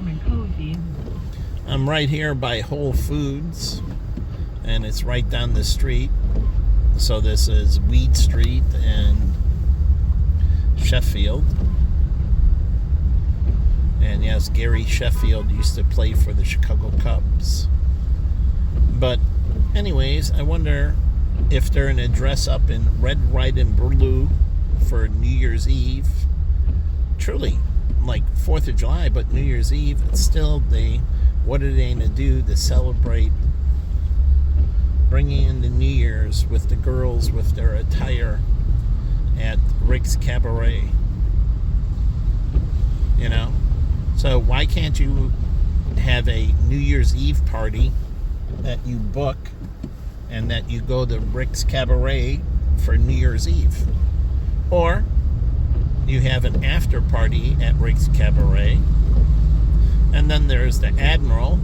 warm and cozy. I'm right here by Whole Foods, and it's right down the street. So this is Weed Street and Sheffield. And yes, Gary Sheffield used to play for the Chicago Cubs. But anyways, I wonder if they're going to dress up in red, white, and blue for New Year's Eve. Truly, like 4th of July, but New Year's Eve, it's still what are they going to do to celebrate bringing in the New Year's with the girls with their attire at Rick's Cabaret? You know? So why can't you have a New Year's Eve party that you book and that you go to Rick's Cabaret for New Year's Eve? Or you have an after party at Rick's Cabaret, and then there's the Admiral,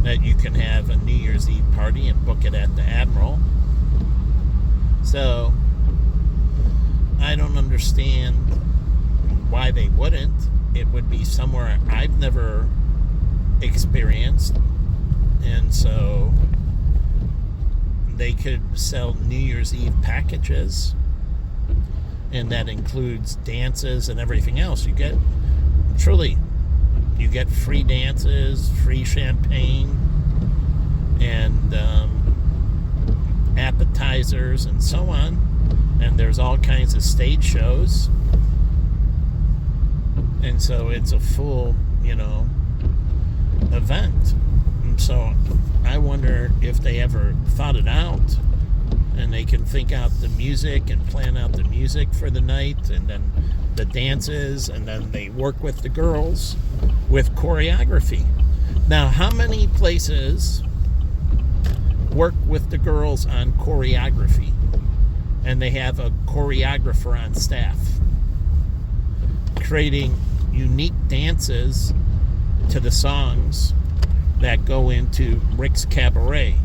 that you can have a New Year's Eve party and book it at the Admiral. So I don't understand why they wouldn't. It would be somewhere I've never experienced, and so they could sell New Year's Eve packages, and that includes dances and everything else. You get free dances, free champagne, and appetizers and so on, and there's all kinds of stage shows. And so it's a full, event. And so I wonder if they ever thought it out and they can think out the music and plan out the music for the night and then the dances, and then they work with the girls with choreography. Now, how many places work with the girls on choreography and they have a choreographer on staff creating unique dances to the songs that go into Rick's Cabaret?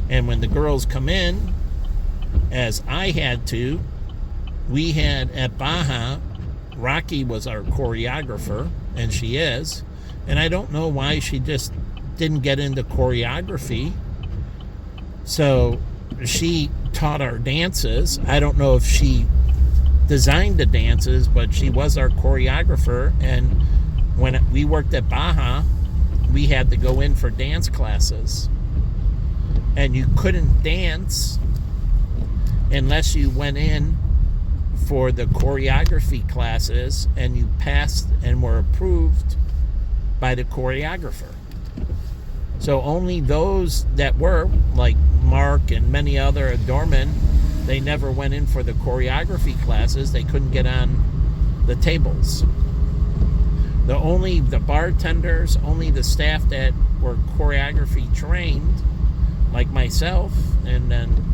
And when the girls come in, as I had to, we had at Baja, Rocky was our choreographer, and she is, and I don't know why she just didn't get into choreography. So she taught our dances. I don't know if she designed the dances, but she was our choreographer. And when we worked at Baja, we had to go in for dance classes, and you couldn't dance unless you went in for the choreography classes and you passed and were approved by the choreographer. So only those that were, like Mark and many other doormen, they never went in for the choreography classes. They couldn't get on the tables. The bartenders, only the staff that were choreography trained, like myself, and then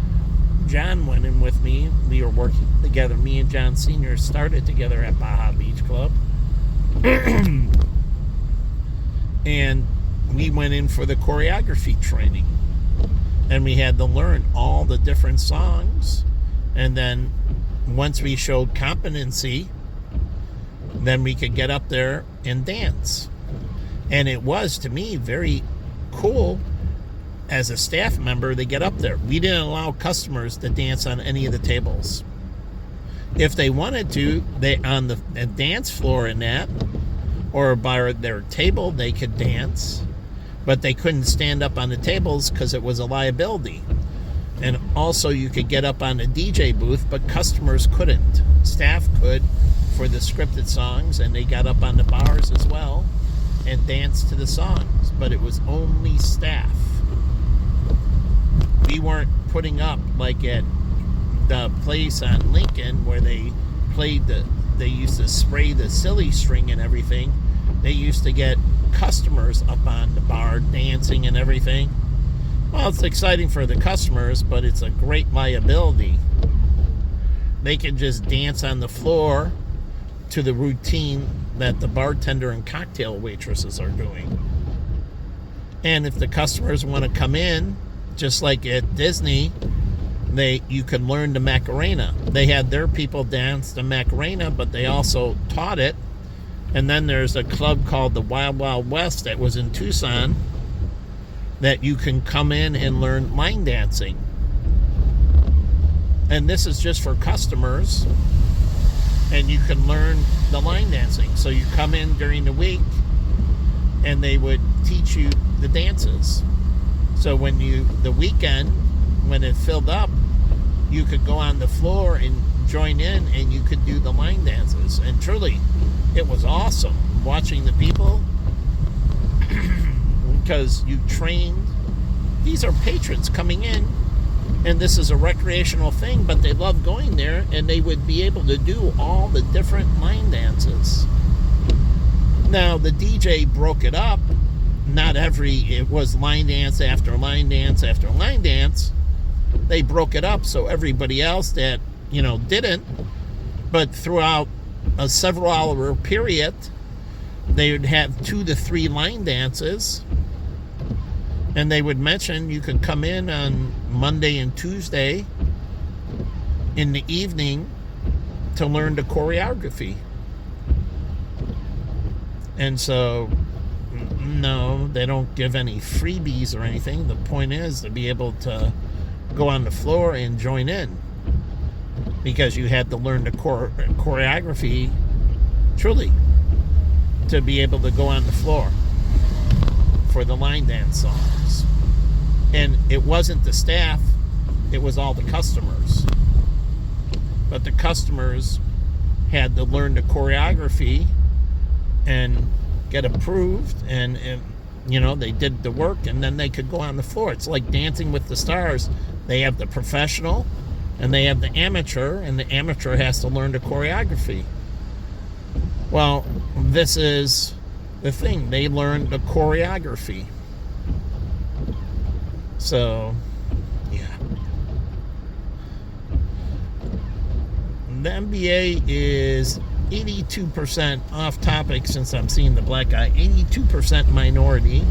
John went in with me. We were working together. Me and John Sr. started together at Baja Beach Club. And we went in for the choreography training. And we had to learn all the different songs. And then once we showed competency, then we could get up there and dance. And it was, to me, very cool as a staff member to get up there. We didn't allow customers to dance on any of the tables. If they wanted to, they on the dance floor in that, or by their table, they could dance, but they couldn't stand up on the tables because it was a liability. And also you could get up on the DJ booth, but customers couldn't. Staff could for the scripted songs, and they got up on the bars as well and danced to the songs, but it was only staff. We weren't putting up like at the place on Lincoln where they used to spray the silly string and everything. They used to get customers up on the bar dancing and everything. Well, it's exciting for the customers, but it's a great liability. They can just dance on the floor to the routine that the bartender and cocktail waitresses are doing. And if the customers want to come in, just like at Disney, you could learn the Macarena. They had their people dance the Macarena, but they also taught it And then there's a club called the Wild Wild West that was in Tucson that you can come in and learn line dancing. And this is just for customers, and you can learn the line dancing. So you come in during the week and they would teach you the dances. So when the weekend, when it filled up, you could go on the floor and join in, and you could do the line dances. And truly, it was awesome watching the people because you trained. These are patrons coming in, and this is a recreational thing, but they love going there, and they would be able to do all the different line dances. Now, the DJ broke it up. It was line dance after line dance after line dance. They broke it up so everybody else that, didn't, but throughout a several hour period, they would have 2 to 3 line dances. And they would mention you could come in on Monday and Tuesday in the evening to learn the choreography. And so, no, they don't give any freebies or anything. The point is to be able to go on the floor and join in, because you had to learn the choreography, truly, to be able to go on the floor for the line dance songs. And it wasn't the staff, it was all the customers. But the customers had to learn the choreography and get approved, and they did the work, and then they could go on the floor. It's like Dancing with the Stars. They have the professional and they have the amateur, and the amateur has to learn the choreography. Well, this is the thing. They learned the choreography. So, yeah. The NBA is 82% off topic, since I'm seeing the black guy. 82% minority.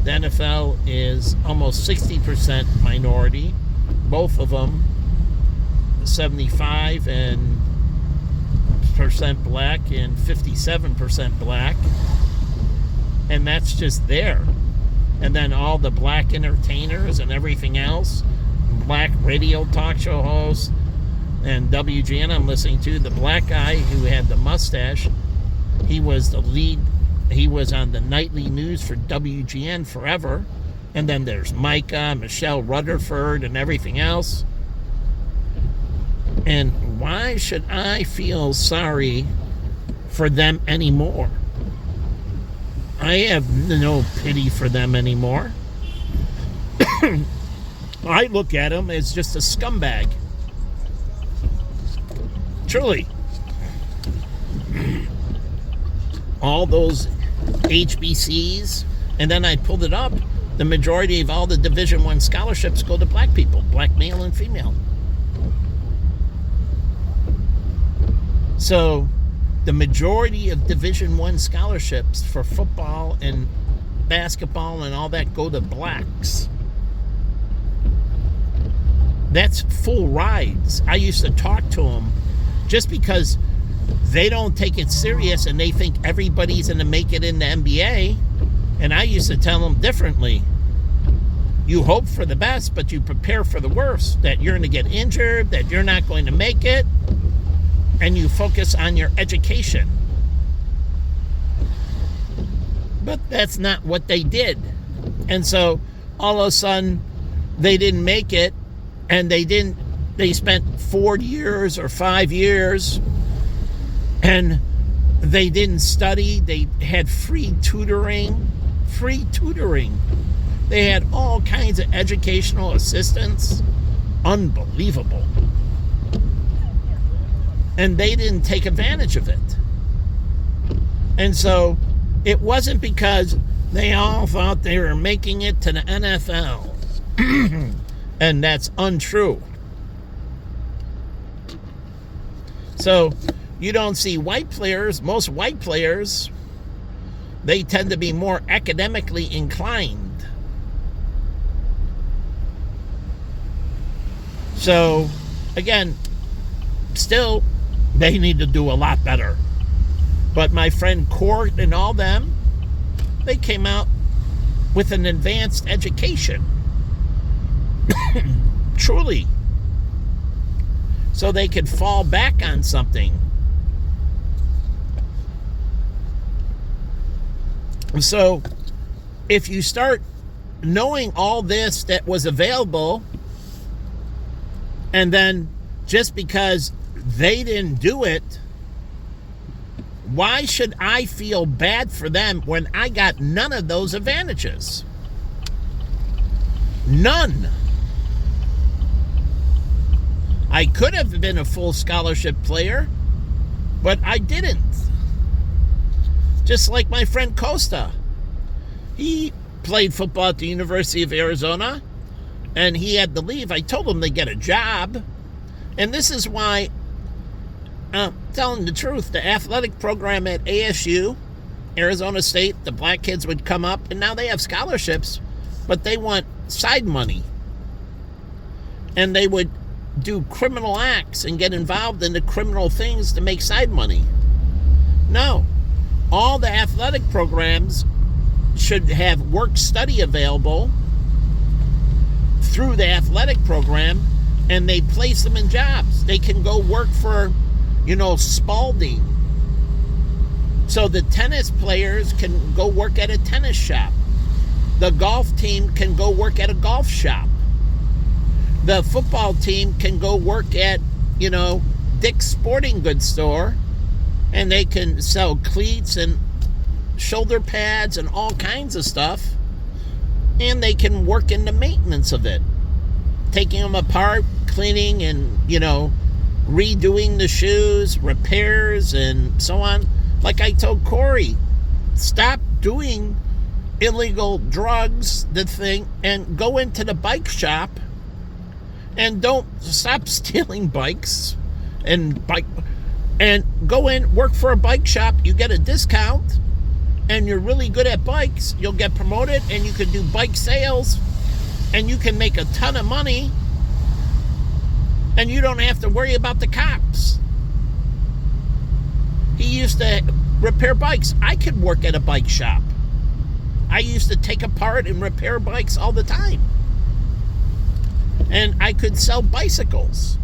The NFL is almost 60% minority. Both of them 75% black and 57% black. And that's just there. And then all the black entertainers and everything else, black radio talk show hosts, and WGN I'm listening to, the black guy who had the mustache, he was the lead. He was on the nightly news for WGN forever. And then there's Micah, Michelle Rutherford, and everything else. And why should I feel sorry for them anymore? I have no pity for them anymore. I look at him as just a scumbag. Truly. All those HBCs, and then I pulled it up. The majority of all the Division I scholarships go to black people, black male and female. So the majority of Division I scholarships for football and basketball and all that go to blacks. That's full rides. I used to talk to them just because they don't take it serious and they think everybody's going to make it in the NBA. And I used to tell them differently. You hope for the best, but you prepare for the worst. That you're going to get injured, that you're not going to make it, and you focus on your education. But that's not what they did. And so all of a sudden they didn't make it, and they spent 4 years or 5 years, and they didn't study. They had free tutoring. They had all kinds of educational assistance. Unbelievable. And they didn't take advantage of it. And so it wasn't because they all thought they were making it to the NFL. And that's untrue. So you don't see white players. Most white players, they tend to be more academically inclined. So, again, still, they need to do a lot better. But my friend Court and all them, they came out with an advanced education. Truly. So they could fall back on something. So if you start knowing all this that was available, and then just because they didn't do it, why should I feel bad for them when I got none of those advantages? None. I could have been a full scholarship player, but I didn't. Just like my friend Costa. He played football at the University of Arizona, and he had to leave. I told him to get a job. And this is why, telling the truth, the athletic program at ASU, Arizona State, the black kids would come up, and now they have scholarships, but they want side money. And they would do criminal acts and get involved in the criminal things to make side money. No. All the athletic programs should have work-study available through the athletic program, and they place them in jobs. They can go work for, Spalding. So the tennis players can go work at a tennis shop. The golf team can go work at a golf shop. The football team can go work at, Dick's Sporting Goods store, and they can sell cleats and shoulder pads and all kinds of stuff, and they can work in the maintenance of it, taking them apart, cleaning and, redoing the shoes, repairs, and so on. Like I told Corey, stop doing illegal drugs, the thing, and go into the bike shop, and don't stop stealing bikes and go in, work for a bike shop. You get a discount, and you're really good at bikes. You'll get promoted, and you can do bike sales, and you can make a ton of money, and you don't have to worry about the cops. He used to repair bikes. I could work at a bike shop. I used to take apart and repair bikes all the time. And I could sell bicycles.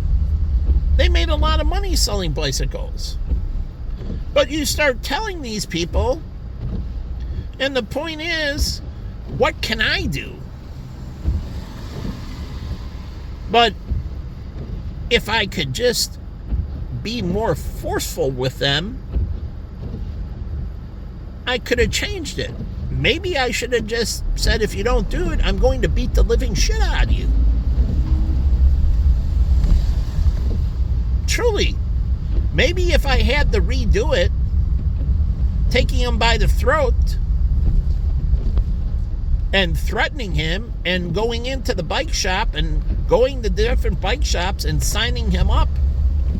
They made a lot of money selling bicycles. But you start telling these people, and the point is, what can I do? But if I could just be more forceful with them, I could have changed it. Maybe I should have just said, if you don't do it, I'm going to beat the living shit out of you. Truly. Maybe if I had to redo it, taking him by the throat and threatening him and going into the bike shop and going to different bike shops and signing him up,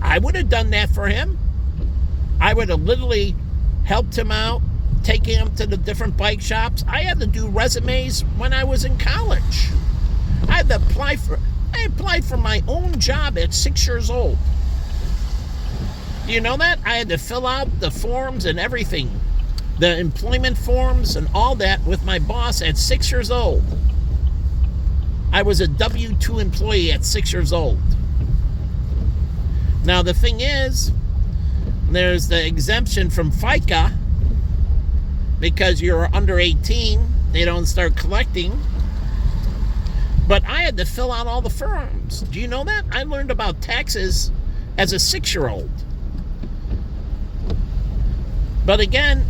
I would have done that for him. I would have literally helped him out, taking him to the different bike shops. I had to do resumes when I was in college. I applied for my own job at 6 years old. Do you know that? I had to fill out the forms and everything, the employment forms and all that with my boss at 6 years old. I was a W-2 employee at 6 years old. Now the thing is, there's the exemption from FICA because you're under 18. They don't start collecting. But I had to fill out all the forms. Do you know that? I learned about taxes as a 6-year-old. But again,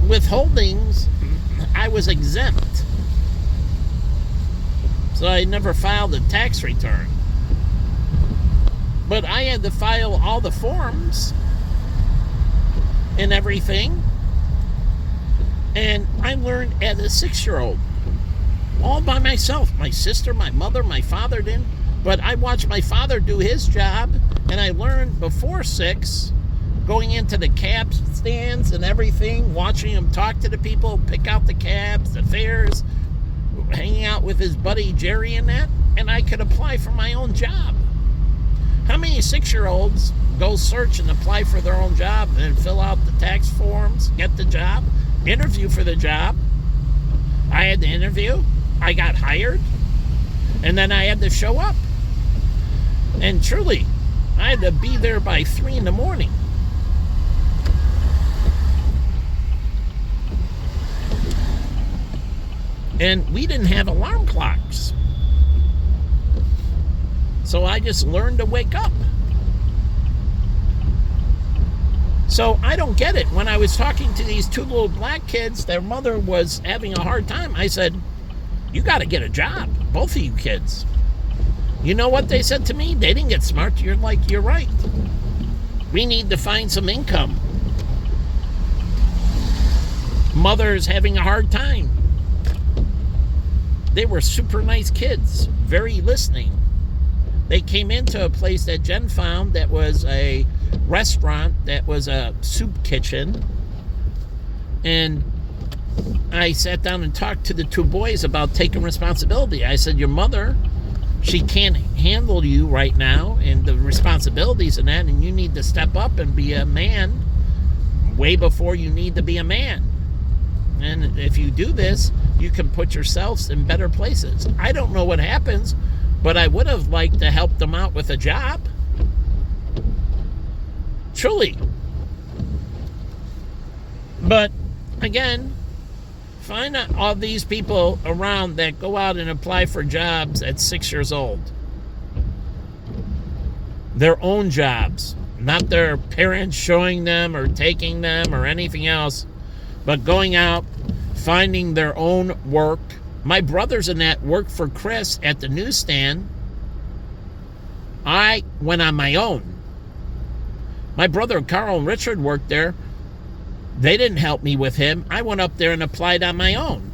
withholdings, I was exempt. So I never filed a tax return. But I had to file all the forms and everything. And I learned as a 6-year-old. All by myself. My sister, my mother, my father didn't. But I watched my father do his job. And I learned before 6, going into the cab stands and everything, watching him talk to the people, pick out the cabs, the fares, hanging out with his buddy Jerry and that. And I could apply for my own job. How many 6-year-olds go search and apply for their own job and fill out tax forms, get the job, interview for the job. I had the interview. I got hired. And then I had to show up. And truly, I had to be there by 3 in the morning. And we didn't have alarm clocks. So I just learned to wake up. So I don't get it. When I was talking to these 2 little black kids, their mother was having a hard time. I said, you got to get a job, both of you kids. You know what they said to me? They didn't get smart. You're right. We need to find some income. Mother's having a hard time. They were super nice kids, very listening. They came into a place that Jen found that was a restaurant, that was a soup kitchen. And I sat down and talked to the 2 boys about taking responsibility. I said, your mother, she can't handle you right now and the responsibilities and that, and you need to step up and be a man way before you need to be a man. And if you do this, you can put yourselves in better places. I don't know what happens, but I would have liked to help them out with a job. Truly. But again, find out all these people around that go out and apply for jobs at 6 years old. Their own jobs, not their parents showing them or taking them or anything else, but going out, finding their own work. My brothers and that worked for Chris at the newsstand. I went on my own. My brother Carl and Richard worked there. They didn't help me with him. I went up there and applied on my own.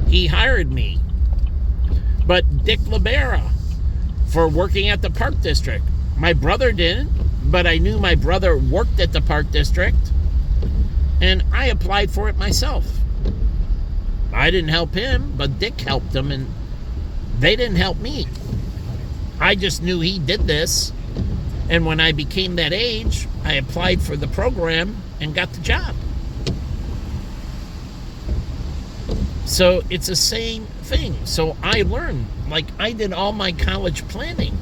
He hired me. But Dick Libera for working at the Park District. My brother didn't, but I knew my brother worked at the Park District, and I applied for it myself. I didn't help him, but Dick helped him, and they didn't help me. I just knew he did this, and when I became that age, I applied for the program and got the job. So it's the same thing. So I learned, like I did all my college planning.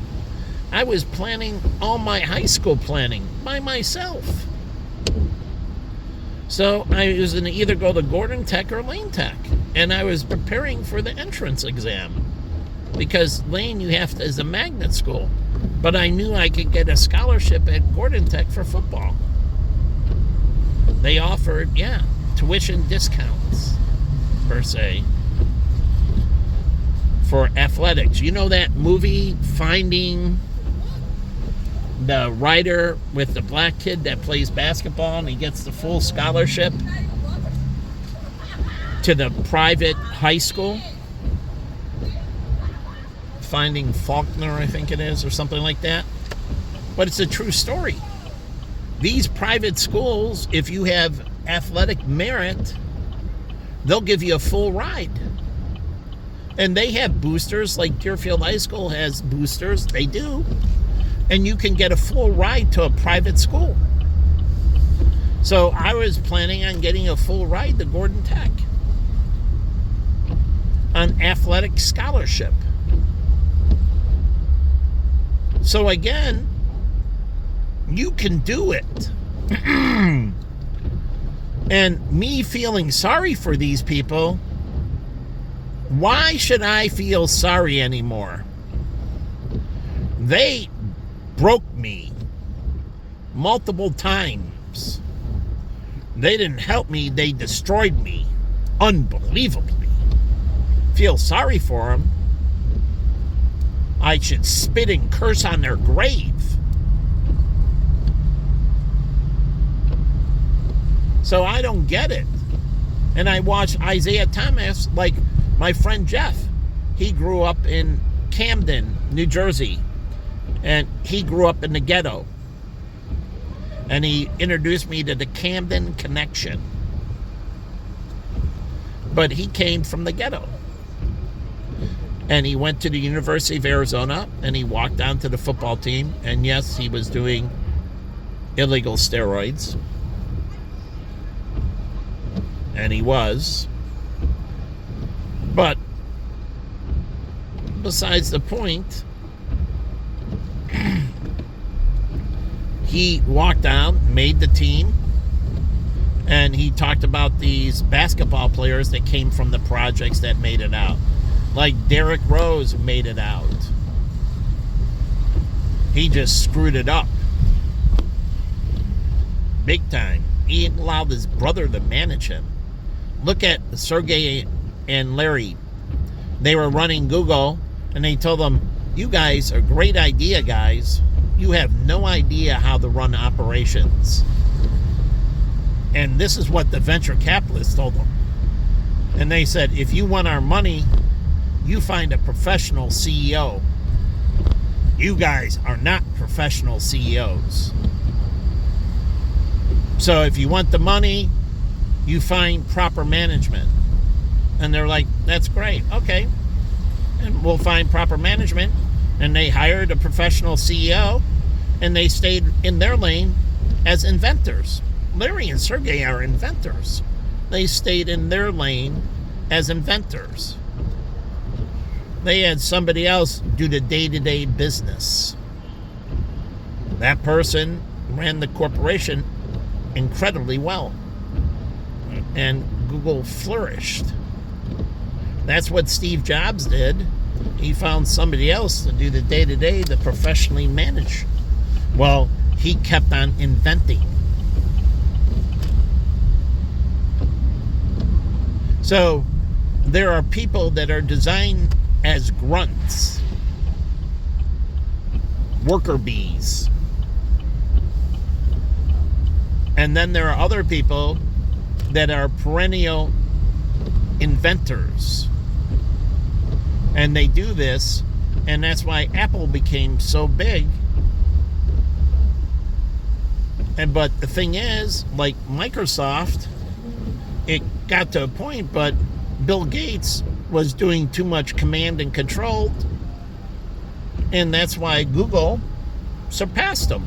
I was planning all my high school planning by myself. So I was going to either go to Gordon Tech or Lane Tech. And I was preparing for the entrance exam. Because Lane, you have to, is a magnet school. But I knew I could get a scholarship at Gordon Tech for football. They offered, tuition discounts, per se, for athletics. You know that movie, Finding the writer with the black kid that plays basketball and he gets the full scholarship to the private high school? Finding Faulkner, I think it is, or something like that. But it's a true story. These private schools, if you have athletic merit, they'll give you a full ride. And they have boosters, like Deerfield High School has boosters. They do. And you can get a full ride to a private school. So I was planning on getting a full ride to Gordon Tech on athletic scholarship. So again, you can do it. And me feeling sorry for these people, why should I feel sorry anymore? They broke me multiple times. They didn't help me, they destroyed me unbelievably. Feel sorry for them. I should spit and curse on their grave. So I don't get it. And I watch Isaiah Thomas, like my friend Jeff. He grew up in Camden, New Jersey. And he grew up in the ghetto. And he introduced me to the Camden Connection. But he came from the ghetto. And he went to the University of Arizona, and he walked onto the football team. And yes, he was doing illegal steroids. And he was. But besides the point, he walked out, made the team, and he talked about these basketball players that came from the projects that made it out. Like Derrick Rose made it out. He just screwed it up. Big time. He allowed his brother to manage him. Look at Sergey and Larry. They were running Google, and they told them, you guys are great idea guys. You have no idea how to run operations. And this is what the venture capitalists told them. And they said, if you want our money, you find a professional CEO. You guys are not professional CEOs. So if you want the money, you find proper management. And they're like, that's great. Okay. And we'll find proper management. And they hired a professional CEO, and they stayed in their lane as inventors. Larry and Sergey are inventors. They stayed in their lane as inventors. They had somebody else do the day-to-day business. That person ran the corporation incredibly well. And Google flourished. That's what Steve Jobs did. He found somebody else to do the day-to-day, to professionally manage. Well, he kept on inventing. So there are people that are designed as grunts, worker bees. And then there are other people that are perennial inventors. And they do this, and that's why Apple became so big. But the thing is, like Microsoft, it got to a point, but Bill Gates was doing too much command and control, and that's why Google surpassed him.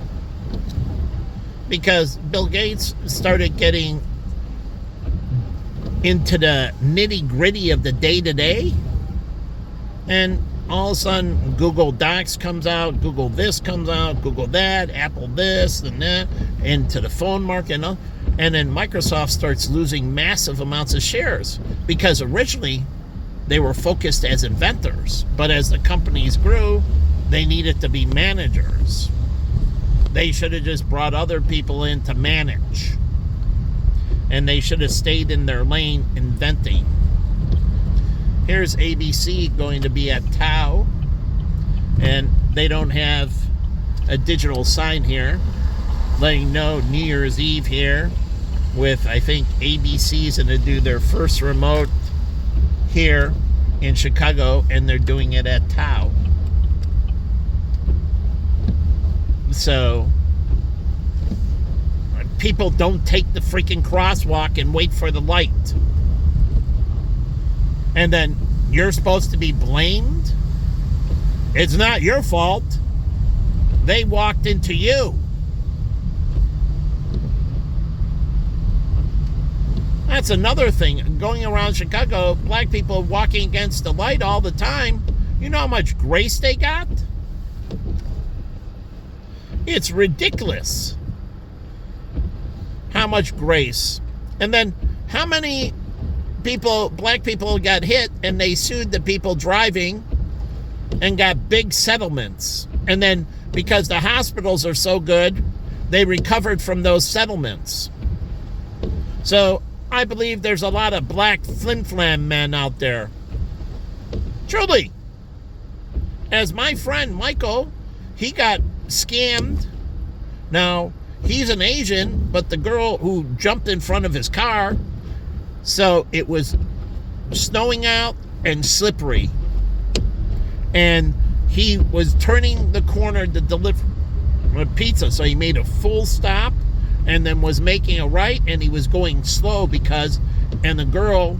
Because Bill Gates started getting into the nitty-gritty of the day-to-day, and all of a sudden Google Docs comes out, Google this comes out, Google that, Apple this and that, into the phone market and all. And then Microsoft starts losing massive amounts of shares, because originally they were focused as inventors, but as the companies grew, they needed to be managers. They should have just brought other people in to manage, and they should have stayed in their lane inventing. Here's ABC going to be at Tao, and they don't have a digital sign here letting you know New Year's Eve here, with, I think, ABC's going to do their first remote here in Chicago, and they're doing it at Tao. So people don't take the freaking crosswalk and wait for the light. And then you're supposed to be blamed? It's not your fault. They walked into you. That's another thing. Going around Chicago, black people walking against the light all the time. You know how much grace they got? It's ridiculous. How much grace. And then how many people, black people, got hit and they sued the people driving and got big settlements. And then because the hospitals are so good, they recovered from those settlements. So I believe there's a lot of black flim-flam men out there. Truly. As my friend Michael, he got scammed. Now, he's an Asian, but the girl who jumped in front of his car, so it was snowing out and slippery. And he was turning the corner to deliver a pizza, so he made a full stop and then was making a right, and he was going slow and the girl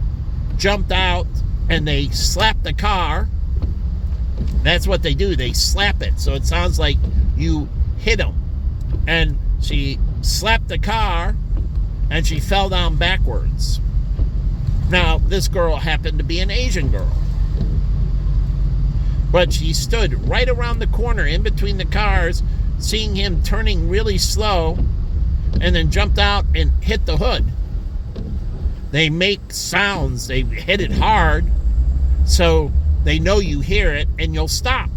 jumped out and they slapped the car. That's what they do. They slap it, so it sounds like you hit them. And She slapped the car and she fell down backwards. Now, this girl happened to be an Asian girl. But she stood right around the corner in between the cars, seeing him turning really slow, and then jumped out and hit the hood. They make sounds. They hit it hard, so they know you hear it, and you'll stop.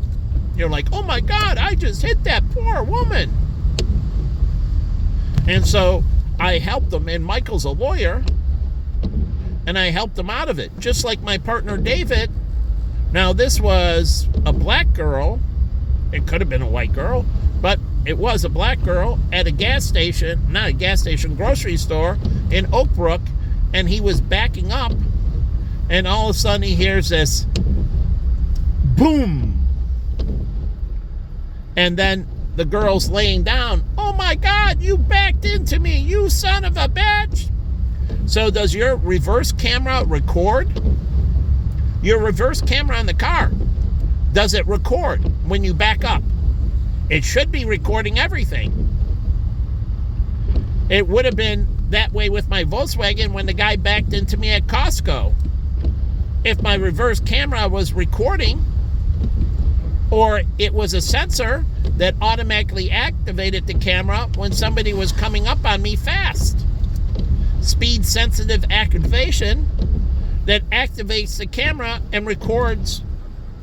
You're like, oh my God, I just hit that poor woman. And so I helped them, and Michael's a lawyer, and I helped them out of it, just like my partner David. Now, this was a black girl. It could have been a white girl, but it was a black girl at a gas station, not a gas station, grocery store in Oak Brook, and he was backing up, and all of a sudden he hears this boom. And then the girl's laying down. Oh my God, you backed into me, you son of a bitch. So does your reverse camera record? Your reverse camera on the car, does it record when you back up? It should be recording everything. It would have been that way with my Volkswagen when the guy backed into me at Costco. If my reverse camera was recording, or it was a sensor that automatically activated the camera when somebody was coming up on me fast. Speed sensitive activation that activates the camera and records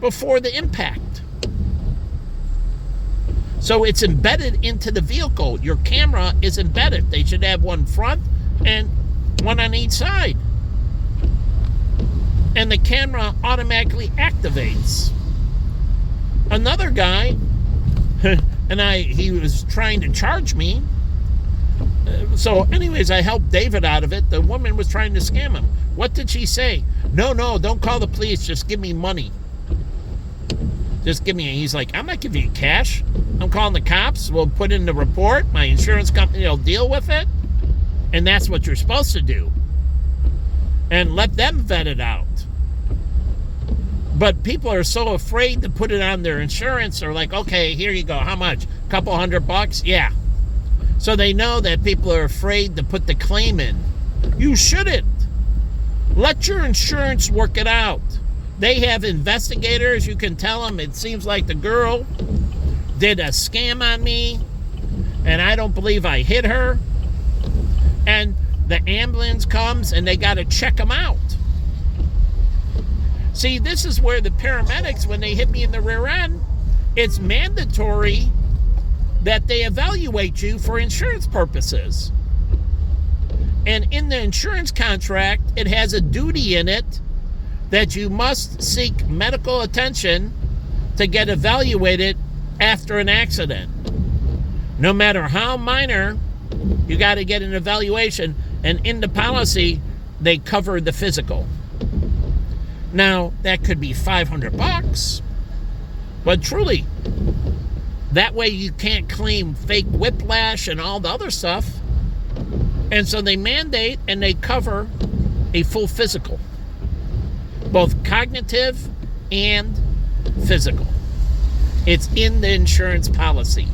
before the impact. So it's embedded into the vehicle. Your camera is embedded. They should have one front and one on each side. And the camera automatically activates. Another guy, and he was trying to charge me. So anyways, I helped David out of it. The woman was trying to scam him. What did she say? No, don't call the police. Just give me money. Just give me. He's like, I'm not giving you cash. I'm calling the cops. We'll put in the report. My insurance company will deal with it. And that's what you're supposed to do. And let them vet it out. But people are so afraid to put it on their insurance. They're like, okay, here you go. How much? A couple $100? Yeah. So they know that people are afraid to put the claim in. You shouldn't. Let your insurance work it out. They have investigators. You can tell them it seems like the girl did a scam on me, and I don't believe I hit her. And the ambulance comes, and they got to check them out. See, this is where the paramedics, when they hit me in the rear end, it's mandatory that they evaluate you for insurance purposes. And in the insurance contract, it has a duty in it that you must seek medical attention to get evaluated after an accident. No matter how minor, you got to get an evaluation. And in the policy, they cover the physical. Now, that could be $500, but truly, that way you can't claim fake whiplash and all the other stuff. And so they mandate and they cover a full physical, both cognitive and physical. It's in the insurance policy.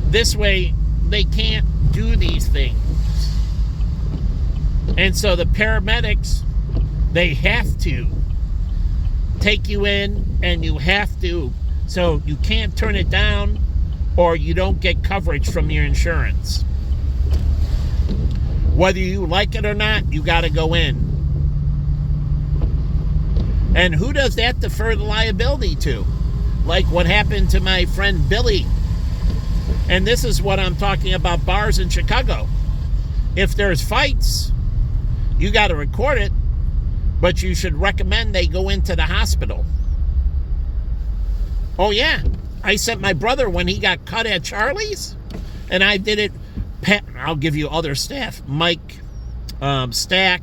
This way, they can't do these things. And so the paramedics, they have to take you in, and you have to, so you can't turn it down or you don't get coverage from your insurance. Whether you like it or not, you got to go in. And who does that defer the liability to? Like what happened to my friend Billy. And this is what I'm talking about, bars in Chicago. If there's fights, you got to record it, but you should recommend they go into the hospital. Oh, yeah. I sent my brother when he got cut at Charlie's, and I did it. Pat, I'll give you other staff. Mike, Stack,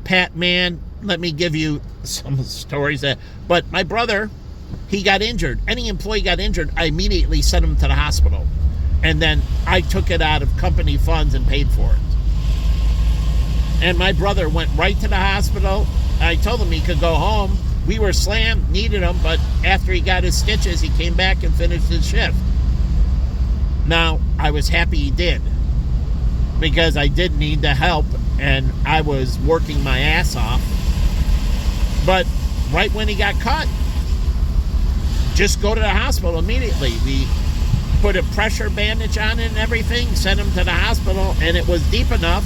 Pat Man. Let me give you some stories. But my brother, he got injured. Any employee got injured, I immediately sent him to the hospital. And then I took it out of company funds and paid for it. And my brother went right to the hospital. I told him he could go home. We were slammed, needed him, but after he got his stitches, he came back and finished his shift. Now, I was happy he did, because I did need the help, and I was working my ass off. But right when he got cut, just go to the hospital immediately. We put a pressure bandage on it and everything, sent him to the hospital, and it was deep enough.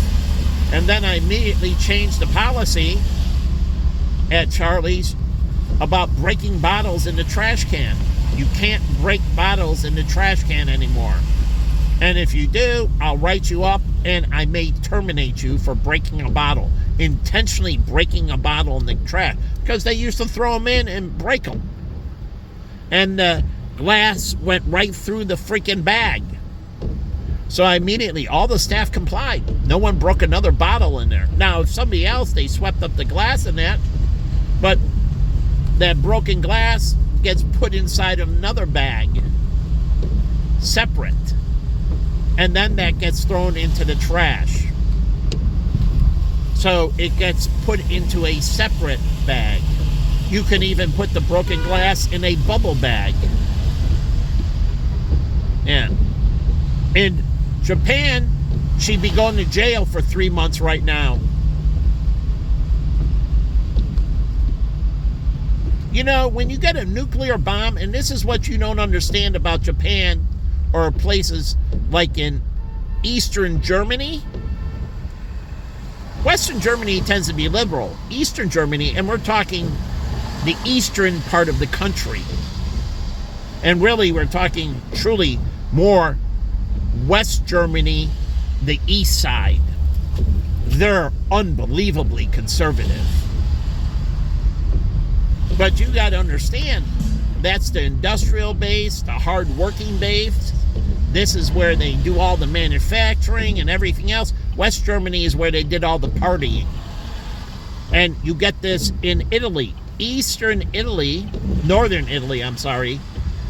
And then I immediately changed the policy at Charlie's about breaking bottles in the trash can. You can't break bottles in the trash can anymore. And if you do, I'll write you up, and I may terminate you for breaking a bottle, intentionally breaking a bottle in the trash, because they used to throw them in and break them. And the glass went right through the freaking bag. So I immediately, all the staff complied. No one broke another bottle in there. Now, if somebody else, they swept up the glass in that, but that broken glass gets put inside of another bag, separate. And then that gets thrown into the trash. So it gets put into a separate bag. You can even put the broken glass in a bubble bag. Yeah. In Japan, she'd be going to jail for 3 months right now. You know, when you get a nuclear bomb, and this is what you don't understand about Japan or places like in Eastern Germany. Western Germany tends to be liberal. Eastern Germany, and we're talking the eastern part of the country. And really, we're talking truly more West Germany, the east side. They're unbelievably conservative. But you got to understand, that's the industrial base, the hard-working base. This is where they do all the manufacturing and everything else. West Germany is where they did all the partying. And you get this in Italy. Northern Italy,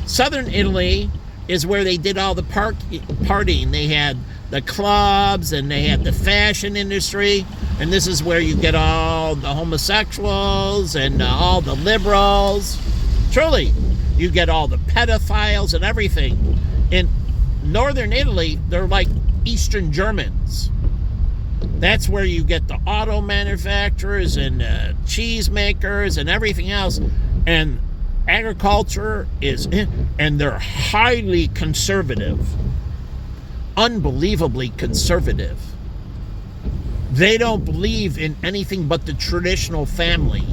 Southern Italy is where they did all the partying. They had the clubs and they had the fashion industry. And this is where you get all the homosexuals and all the liberals. Truly, you get all the pedophiles and everything. In Northern Italy, they're like Eastern Germans. That's where you get the auto manufacturers and cheese makers and everything else. And agriculture is, and they're highly conservative. Unbelievably conservative. They don't believe in anything but the traditional family.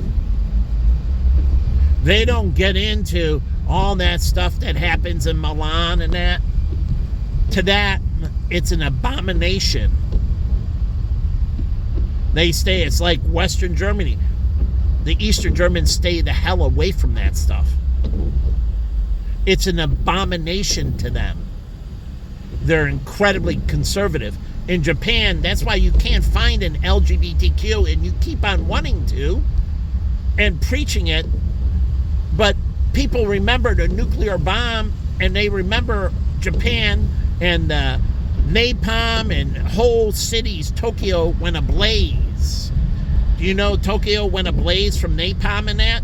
They don't get into all that stuff that happens in Milan and that. To that, it's an abomination. They stay, it's like Western Germany. The Eastern Germans stay the hell away from that stuff. It's an abomination to them. They're incredibly conservative. In Japan, that's why you can't find an LGBTQ, and you keep on wanting to and preaching it. But people remember the nuclear bomb, and they remember Japan and napalm, and whole cities. Tokyo went ablaze. Do you know Tokyo went ablaze from napalm and that?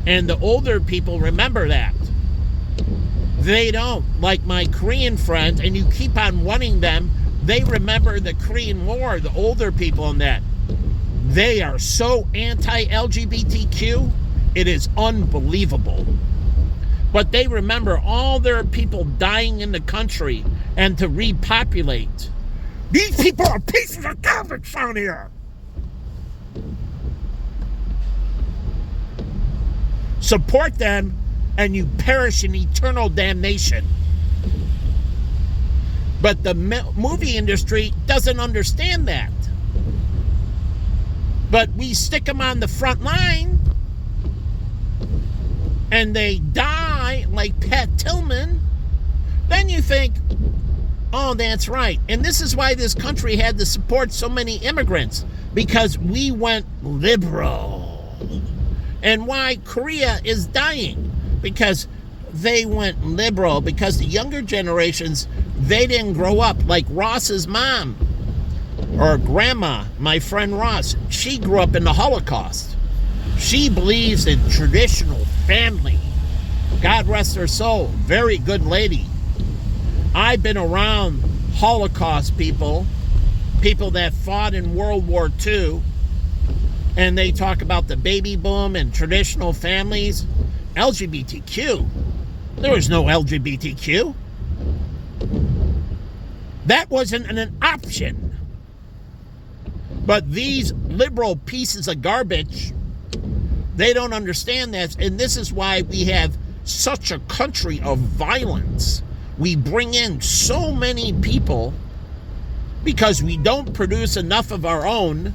And the older people remember that. They don't. Like my Korean friend, and you keep on wanting them, they remember the Korean War, the older people in that. They are so anti-LGBTQ, it is unbelievable. But they remember all their people dying in the country and to repopulate. These people are pieces of garbage down here. Support them and you perish in eternal damnation. But the movie industry doesn't understand that. But we stick them on the front line and they die like Pat Tillman, then you think, oh, that's right. And this is why this country had to support so many immigrants, because we went liberal. And why Korea is dying, because they went liberal, because the younger generations, they didn't grow up like Ross's mom or grandma, my friend Ross. She grew up in the Holocaust. She believes in traditional family. God rest her soul. Very good lady. I've been around Holocaust people that fought in World War II, and they talk about the baby boom and traditional families. LGBTQ. There was no LGBTQ. That wasn't an option. But these liberal pieces of garbage, they don't understand that. And this is why we have such a country of violence. We bring in so many people because we don't produce enough of our own.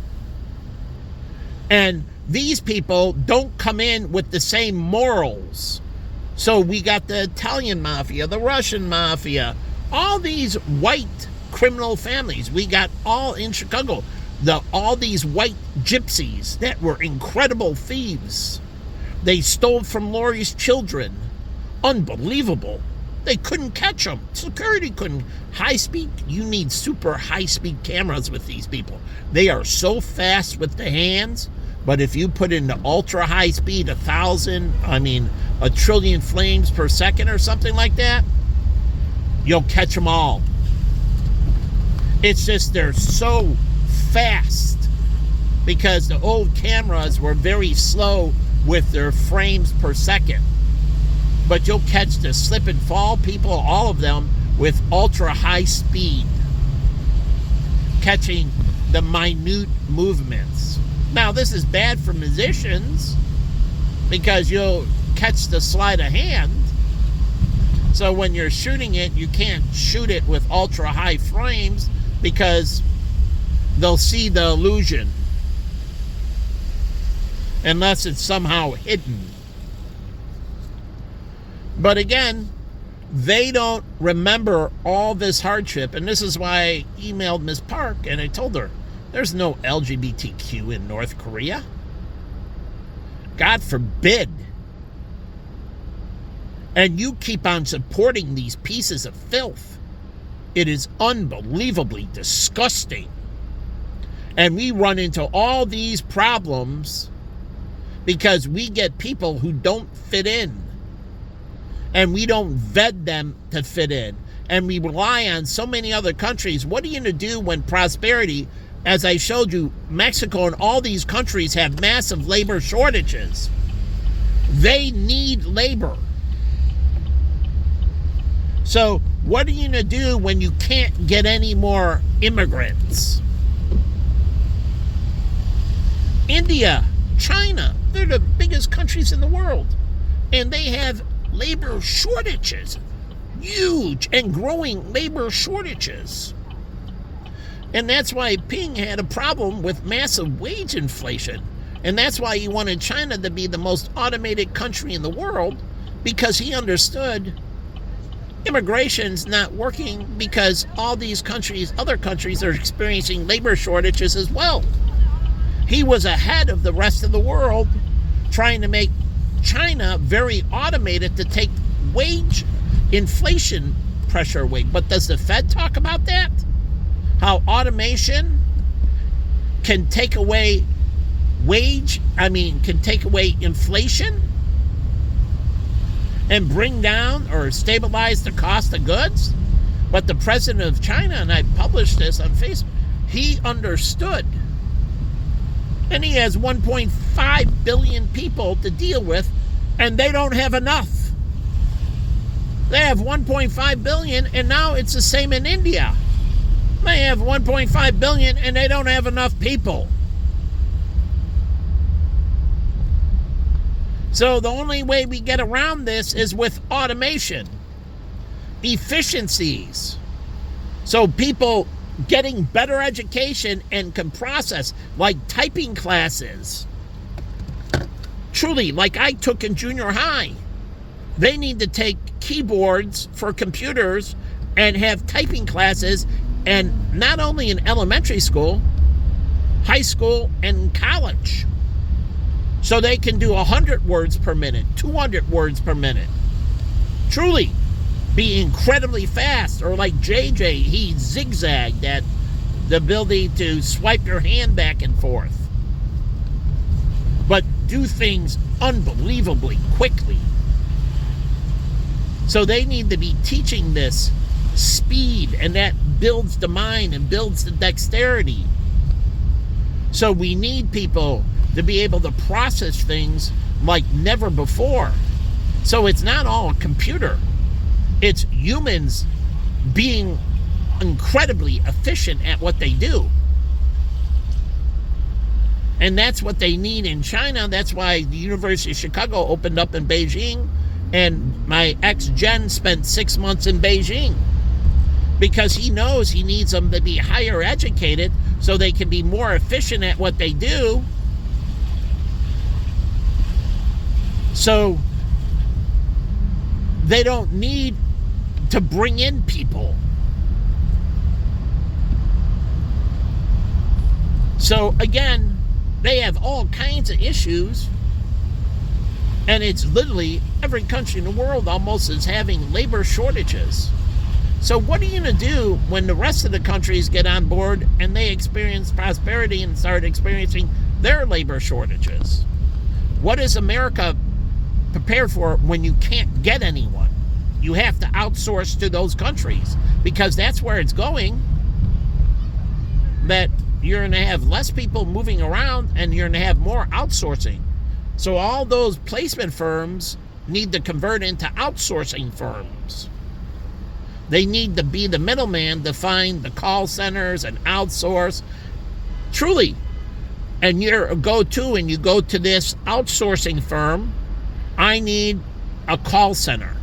And these people don't come in with the same morals. So we got the Italian mafia, the Russian mafia, all these white criminal families. We got all in Chicago, all these white gypsies that were incredible thieves. They stole from Lori's children. Unbelievable. They couldn't catch them. Security couldn't. High speed, you need super high speed cameras with these people. They are so fast with the hands, but if you put in the ultra high speed, 1 trillion frames per second or something like that, you'll catch them all. It's just they're so fast because the old cameras were very slow with their frames per second. But you'll catch the slip and fall people, all of them, with ultra high speed, catching the minute movements. Now, this is bad for musicians because you'll catch the sleight of hand. So when you're shooting it, you can't shoot it with ultra high frames because they'll see the illusion unless it's somehow hidden. But again, they don't remember all this hardship. And this is why I emailed Ms. Park and I told her, there's no LGBTQ in North Korea. God forbid. And you keep on supporting these pieces of filth. It is unbelievably disgusting. And we run into all these problems because we get people who don't fit in. And we don't vet them to fit in. And we rely on so many other countries. What are you going to do when prosperity, as I showed you, Mexico and all these countries have massive labor shortages? They need labor. So what are you going to do when you can't get any more immigrants? India, China, they're the biggest countries in the world. And they have labor shortages, huge and growing labor shortages. And that's why Ping had a problem with massive wage inflation. And that's why he wanted China to be the most automated country in the world, because he understood immigration's not working because all these countries, other countries, are experiencing labor shortages as well. He was ahead of the rest of the world trying to make China very automated to take wage inflation pressure away. But does the Fed talk about that? How automation can take away can take away inflation and bring down or stabilize the cost of goods? But the president of China, and I published this on Facebook, he understood. And he has 1.5 billion people to deal with, and they don't have enough. They have 1.5 billion, and now it's the same in India. They have 1.5 billion, and they don't have enough people. So the only way we get around this is with automation, efficiencies. So people getting better education and can process, like typing classes. Truly, like I took in junior high. They need to take keyboards for computers and have typing classes, and not only in elementary school, high school, and college. So they can do 100 words per minute, 200 words per minute. Truly, be incredibly fast. Or like JJ, he zigzagged at the ability to swipe your hand back and forth. But do things unbelievably quickly. So they need to be teaching this speed, and that builds the mind and builds the dexterity. So we need people to be able to process things like never before. So it's not all a computer. It's humans being incredibly efficient at what they do. And that's what they need in China. That's why the University of Chicago opened up in Beijing, and my ex-Jen spent 6 months in Beijing, because he knows he needs them to be higher educated so they can be more efficient at what they do. So they don't need to bring in people. So again, they have all kinds of issues, and it's literally every country in the world almost is having labor shortages. So what are you going to do when the rest of the countries get on board and they experience prosperity and start experiencing their labor shortages? What is America prepared for when you can't get anyone? You have to outsource to those countries, because that's where it's going. That you're going to have less people moving around and you're going to have more outsourcing. So all those placement firms need to convert into outsourcing firms. They need to be the middleman to find the call centers and outsource. Truly. And you're a go-to, and you go to this outsourcing firm, I need a call center.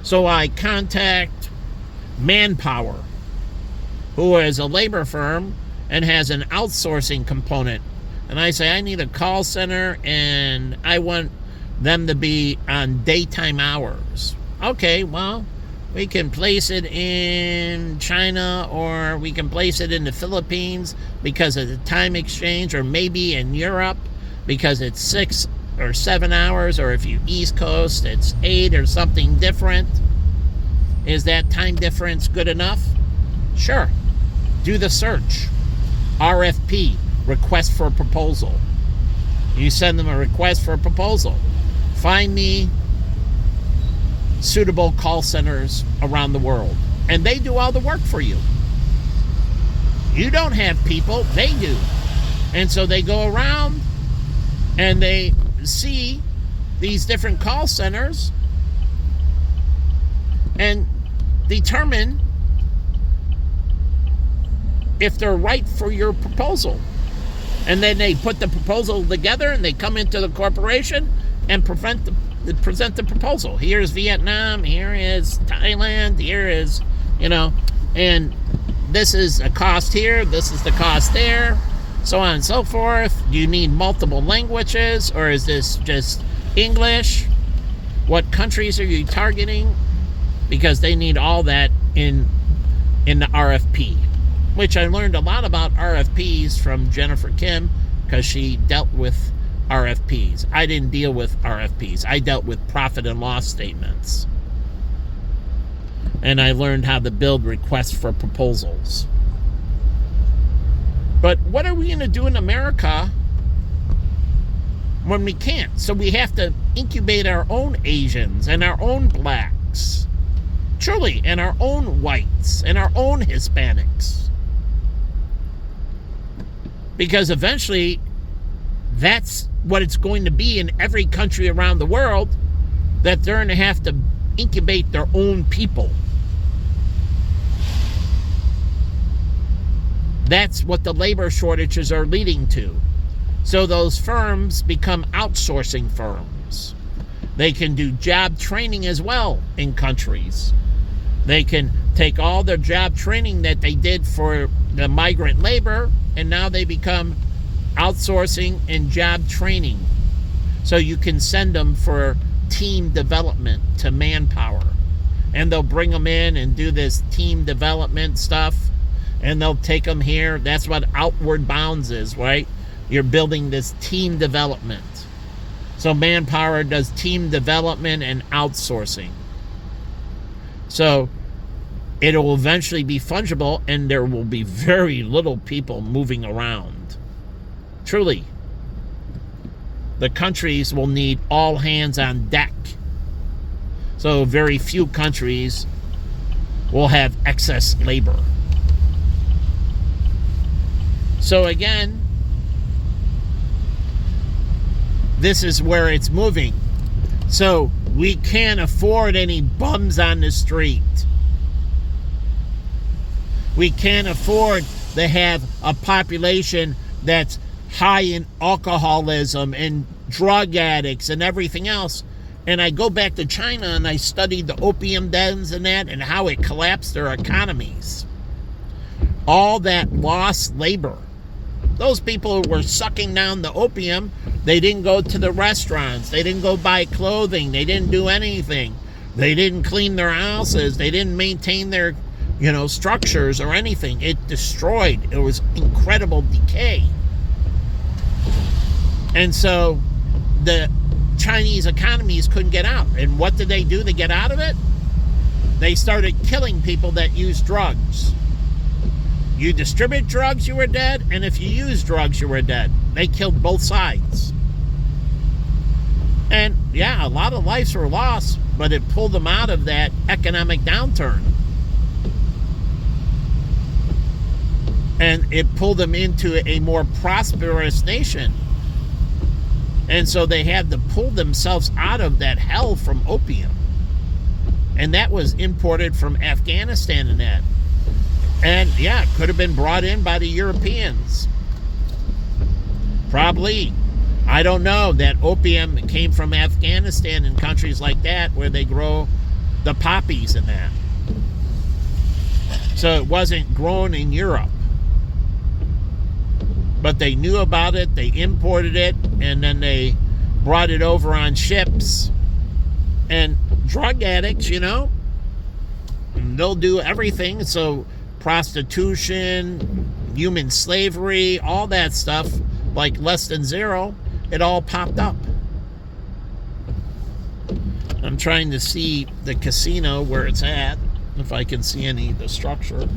So I contact Manpower, who is a labor firm and has an outsourcing component. And I say, I need a call center, and I want them to be on daytime hours. Okay, well, we can place it in China, or we can place it in the Philippines because of the time exchange, or maybe in Europe because it's 6 or 7 hours, or if you East Coast, it's 8 or something different. Is that time difference good enough? Sure. Do the search. RFP, request for a proposal. You send them a request for a proposal. Find me suitable call centers around the world, and they do all the work for you. You don't have people, they do. And so they go around and they see these different call centers and determine if they're right for your proposal. And then they put the proposal together and they come into the corporation and present the proposal. Here's Vietnam, here is Thailand, here is, and this is a cost here, this is the cost there, so on and so forth. Do you need multiple languages, or is this just English? What countries are you targeting? Because they need all that in the RFP, which I learned a lot about RFPs from Jennifer Kim, because she dealt with RFPs. I didn't deal with RFPs. I dealt with profit and loss statements. And I learned how to build requests for proposals. But what are we going to do in America when we can't? So we have to incubate our own Asians and our own blacks. Truly, and our own whites and our own Hispanics. Because eventually, that's what it's going to be in every country around the world, that they're going to have to incubate their own people. That's what the labor shortages are leading to. So those firms become outsourcing firms. They can do job training as well in countries. They can take all their job training that they did for the migrant labor, and now they become outsourcing and job training. So you can send them for team development to Manpower. And they'll bring them in and do this team development stuff. And they'll take them here. That's what Outward Bounds is, right? You're building this team development. So Manpower does team development and outsourcing. So it will eventually be fungible, and there will be very little people moving around. Truly. The countries will need all hands on deck. So very few countries will have excess labor. So again, this is where it's moving. So we can't afford any bums on the street. We can't afford to have a population that's high in alcoholism and drug addicts and everything else. And I go back to China and I studied the opium dens and that and how it collapsed their economies. All that lost labor. Those people were sucking down the opium. They didn't go to the restaurants. They didn't go buy clothing. They didn't do anything. They didn't clean their houses. They didn't maintain their, structures or anything. It destroyed. It was incredible decay. And so the Chinese economies couldn't get out. And what did they do to get out of it? They started killing people that use drugs. You distribute drugs, you were dead, and if you use drugs, you were dead. They killed both sides. And yeah, a lot of lives were lost, but it pulled them out of that economic downturn. And it pulled them into a more prosperous nation. And so they had to pull themselves out of that hell from opium. And that was imported from Afghanistan and that. And yeah, it could have been brought in by the Europeans. Probably. I don't know. That opium came from Afghanistan and countries like that where they grow the poppies and that. So it wasn't grown in Europe. But they knew about it, they imported it, and then they brought it over on ships. And drug addicts, they'll do everything. So prostitution, human slavery, all that stuff, like Less Than Zero, it all popped up. I'm trying to see the casino where it's at, if I can see any of the structure.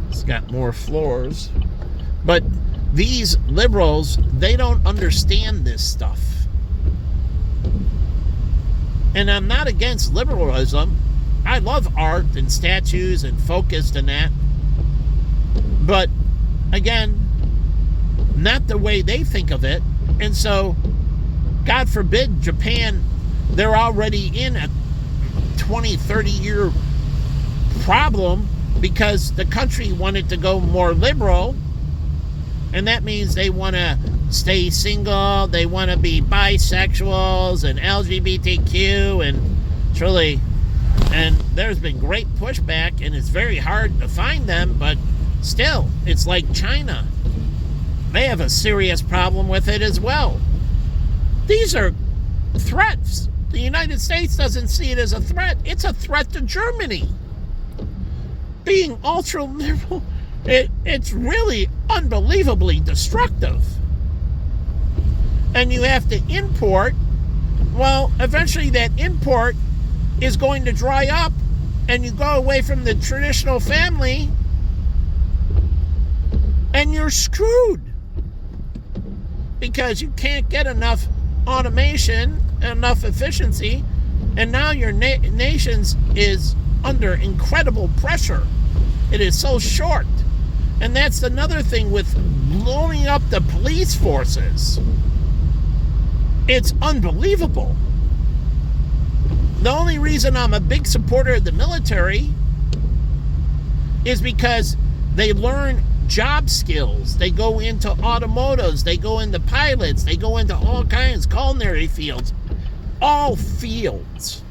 It's got more floors. But these liberals, they don't understand this stuff. And I'm not against liberalism. I love art and statues and focused and that. But, again, not the way they think of it. And so, God forbid, Japan, they're already in a 20, 30-year problem because the country wanted to go more liberal. And that means they want to stay single, they want to be bisexuals and LGBTQ, and truly, and there's been great pushback, and it's very hard to find them, but still, it's like China. They have a serious problem with it as well. These are threats. The United States doesn't see it as a threat. It's a threat to Germany. Being ultra-liberal, it's really unbelievably destructive. And you have to import. Well, eventually that import is going to dry up, and you go away from the traditional family, and you're screwed. Because you can't get enough automation, enough efficiency, and now your nations is under incredible pressure. It is so short. And that's another thing with blowing up the police forces. It's unbelievable. The only reason I'm a big supporter of the military is because they learn job skills. They go into automotives, they go into pilots, they go into all kinds, culinary fields, all fields.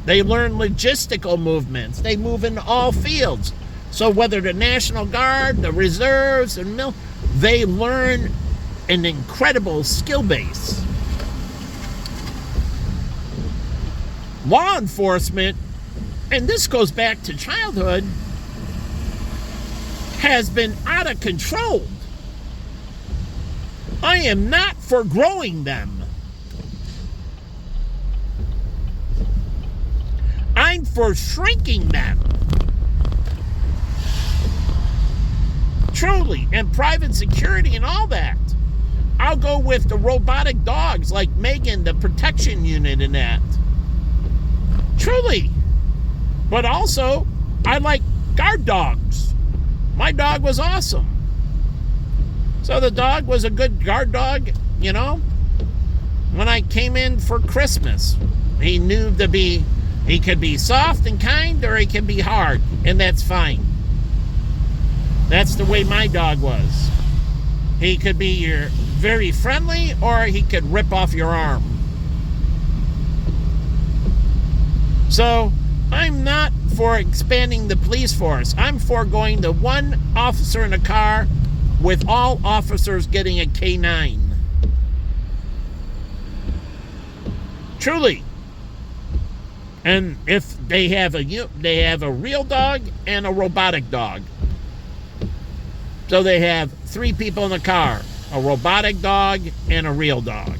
They learn logistical movements. They move into all fields. So whether the National Guard, the reserves, and they learn an incredible skill base. Law enforcement, and this goes back to childhood, has been out of control. I am not for growing them. I'm for shrinking them. Truly, and private security and all that. I'll go with the robotic dogs like Megan, the protection unit and that. Truly. But also, I like guard dogs. My dog was awesome. So the dog was a good guard dog, you know. When I came in for Christmas, he knew he could be soft and kind, or he could be hard, and that's fine. That's the way my dog was. He could be very friendly, or he could rip off your arm. So I'm not for expanding the police force. I'm for going to one officer in a car with all officers getting a K9. Truly. And if they have a real dog and a robotic dog. So they have 3 people in the car, a robotic dog and a real dog.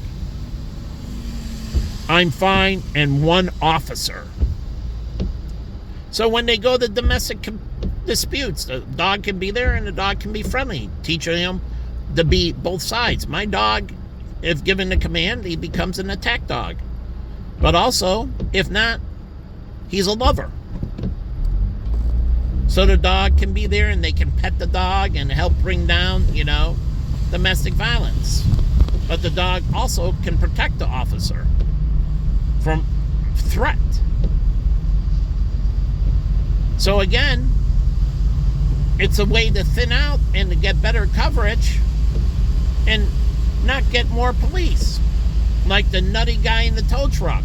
I'm fine, and 1 officer. So when they go to domestic disputes, the dog can be there and the dog can be friendly, teaching him to be both sides. My dog, if given the command, he becomes an attack dog. But also, if not, he's a lover. So the dog can be there and they can pet the dog and help bring down, domestic violence. But the dog also can protect the officer from threat. So again, it's a way to thin out and to get better coverage and not get more police, like the nutty guy in the tow truck.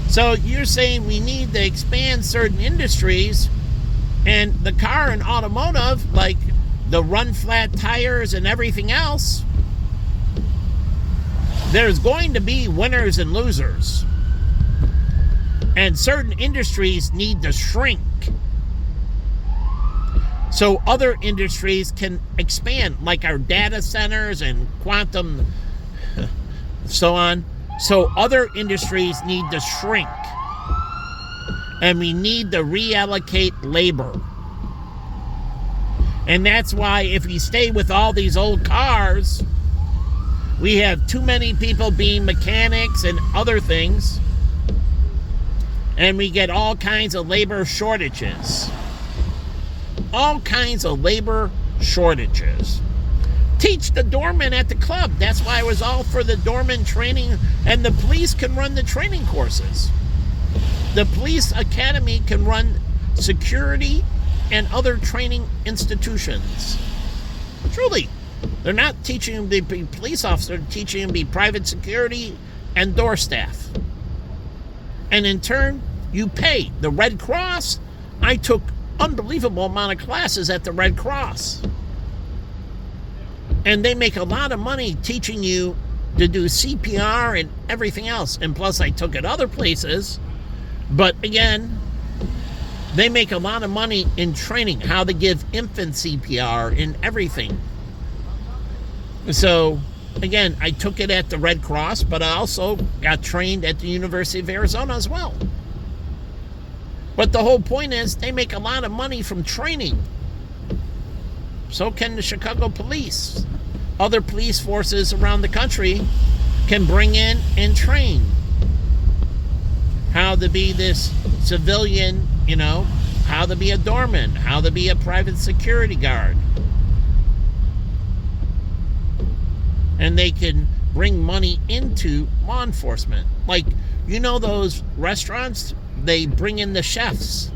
So you're saying we need to expand certain industries, and the car and automotive, like the run flat tires and everything else, there's going to be winners and losers. And certain industries need to shrink so other industries can expand, like our data centers and quantum, so on. So other industries need to shrink. And we need to reallocate labor. And that's why if we stay with all these old cars, we have too many people being mechanics and other things. And we get all kinds of labor shortages. All kinds of labor shortages. Teach the doorman at the club. That's why I was all for the doorman training, and the police can run the training courses. The police academy can run security and other training institutions. Truly. They're not teaching them to be police officers, they're teaching them to be private security and door staff. And in turn, you pay. The Red Cross, I took unbelievable amount of classes at the Red Cross. And they make a lot of money teaching you to do CPR and everything else. And plus, I took it other places. But again, they make a lot of money in training how to give infant CPR and everything. So, again, I took it at the Red Cross, but I also got trained at the University of Arizona as well. But the whole point is they make a lot of money from training. So can the Chicago police. Other police forces around the country can bring in and train how to be this civilian, how to be a doorman, how to be a private security guard. And they can bring money into law enforcement. Like, those restaurants, they bring in the chefs.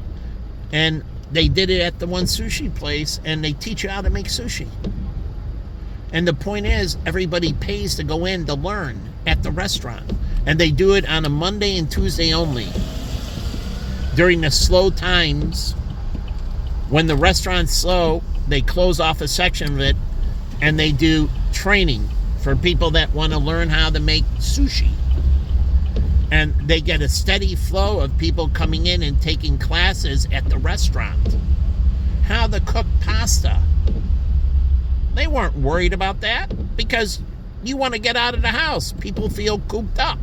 And they did it at the one sushi place, and they teach you how to make sushi. And the point is, everybody pays to go in to learn at the restaurant. And they do it on a Monday and Tuesday only. During the slow times, when the restaurant's slow, they close off a section of it, and they do training for people that want to learn how to make sushi. And they get a steady flow of people coming in and taking classes at the restaurant. How to cook pasta. They weren't worried about that because you want to get out of the house. People feel cooped up.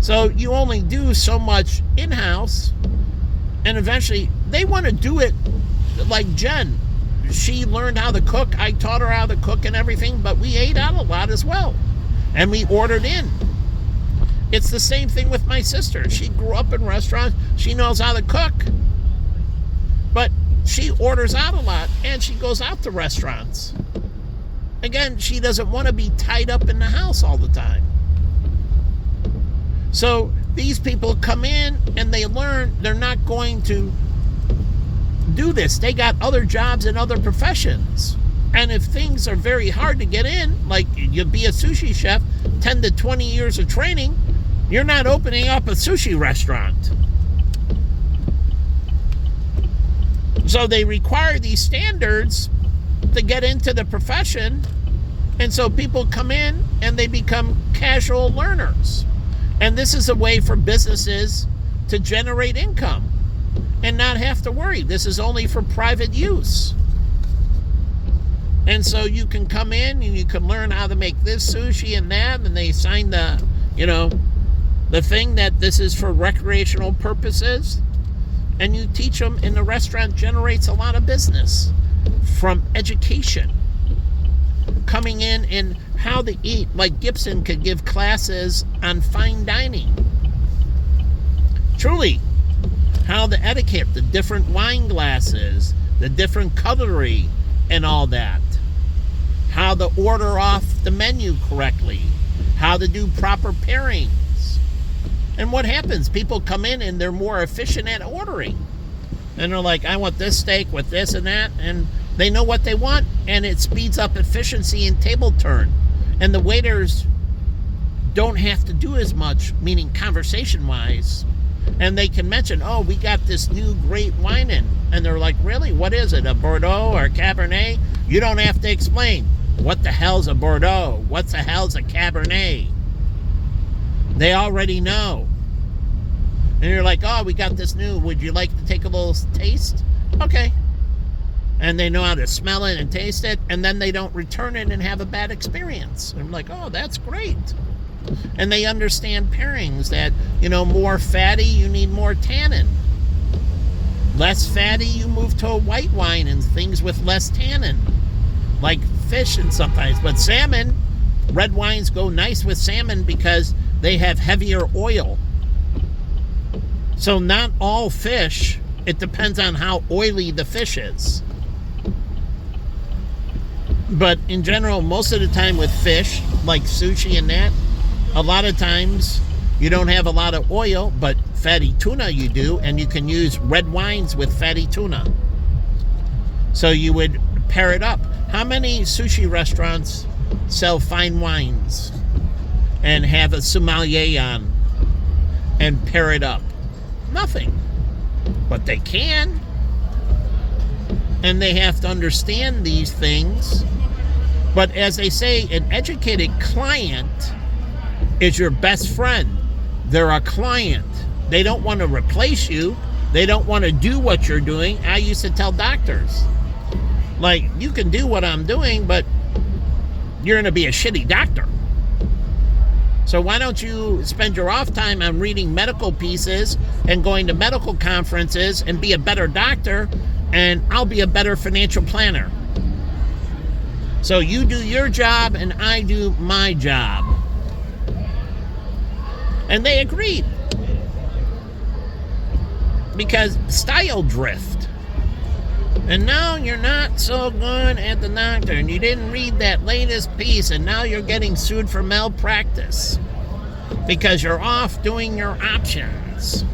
So you only do so much in-house, and eventually they want to do it like Jen. She learned how to cook. I taught her how to cook and everything, but we ate out a lot as well. And we ordered in. It's the same thing with my sister. She grew up in restaurants. She knows how to cook. But she orders out a lot, and she goes out to restaurants. Again, she doesn't want to be tied up in the house all the time. So these people come in and they learn they're not going to do this. They got other jobs and other professions. And if things are very hard to get in, like you be a sushi chef, 10 to 20 years of training, you're not opening up a sushi restaurant. So they require these standards to get into the profession. And so people come in and they become casual learners. And this is a way for businesses to generate income and not have to worry. This is only for private use. And so you can come in and you can learn how to make this sushi and that, and they sign the, the thing that this is for recreational purposes. And you teach them, and the restaurant generates a lot of business from education. Coming in and how to eat. Like Gibson could give classes on fine dining. Truly, how the etiquette, the different wine glasses, the different cutlery, and all that. How to order off the menu correctly. How to do proper pairings. And what happens? People come in and they're more efficient at ordering. And they're like, I want this steak with this and that. And they know what they want. And it speeds up efficiency and table turn. And the waiters don't have to do as much, meaning conversation-wise. And they can mention, oh, we got this new great wine in. And they're like, really? What is it? A Bordeaux or a Cabernet? You don't have to explain. What the hell's a Bordeaux? What the hell's a Cabernet? They already know. And you're like, oh, we got this new. Would you like to take a little taste? Okay. And they know how to smell it and taste it. And then they don't return it and have a bad experience. I'm like, oh, that's great. And they understand pairings that, more fatty, you need more tannin. Less fatty, you move to a white wine and things with less tannin. Like fish and sometimes. But salmon, red wines go nice with salmon because they have heavier oil. So not all fish, it depends on how oily the fish is. But in general, most of the time with fish, like sushi and that, a lot of times you don't have a lot of oil, but fatty tuna you do, and you can use red wines with fatty tuna. So you would pair it up. How many sushi restaurants sell fine wines and have a sommelier on and pair it up? Nothing. But they can. And they have to understand these things. But as they say, an educated client is your best friend. They're a client. They don't want to replace you. They don't want to do what you're doing. I used to tell doctors, like, you can do what I'm doing, but you're going to be a shitty doctor. So why don't you spend your off time on reading medical pieces and going to medical conferences and be a better doctor, and I'll be a better financial planner. So you do your job and I do my job. And they agreed. Because style drift. And now you're not so good at the doctor, and you didn't read that latest piece, and now you're getting sued for malpractice because you're off doing your options.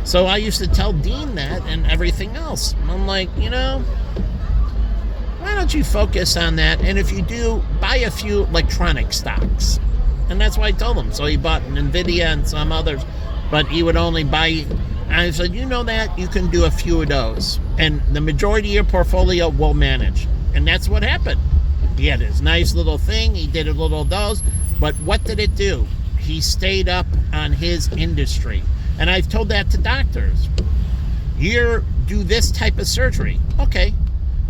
So I used to tell Dean that and everything else. I'm like, why don't you focus on that? And if you do, buy a few electronic stocks. And that's what I told him. So he bought an NVIDIA and some others, but he would only buy. I said, that you can do a few of those, and the majority of your portfolio will manage. And that's what happened. He had his nice little thing. He did a little of those. But what did it do? He stayed up on his industry. And I've told that to doctors. You do this type of surgery. Okay.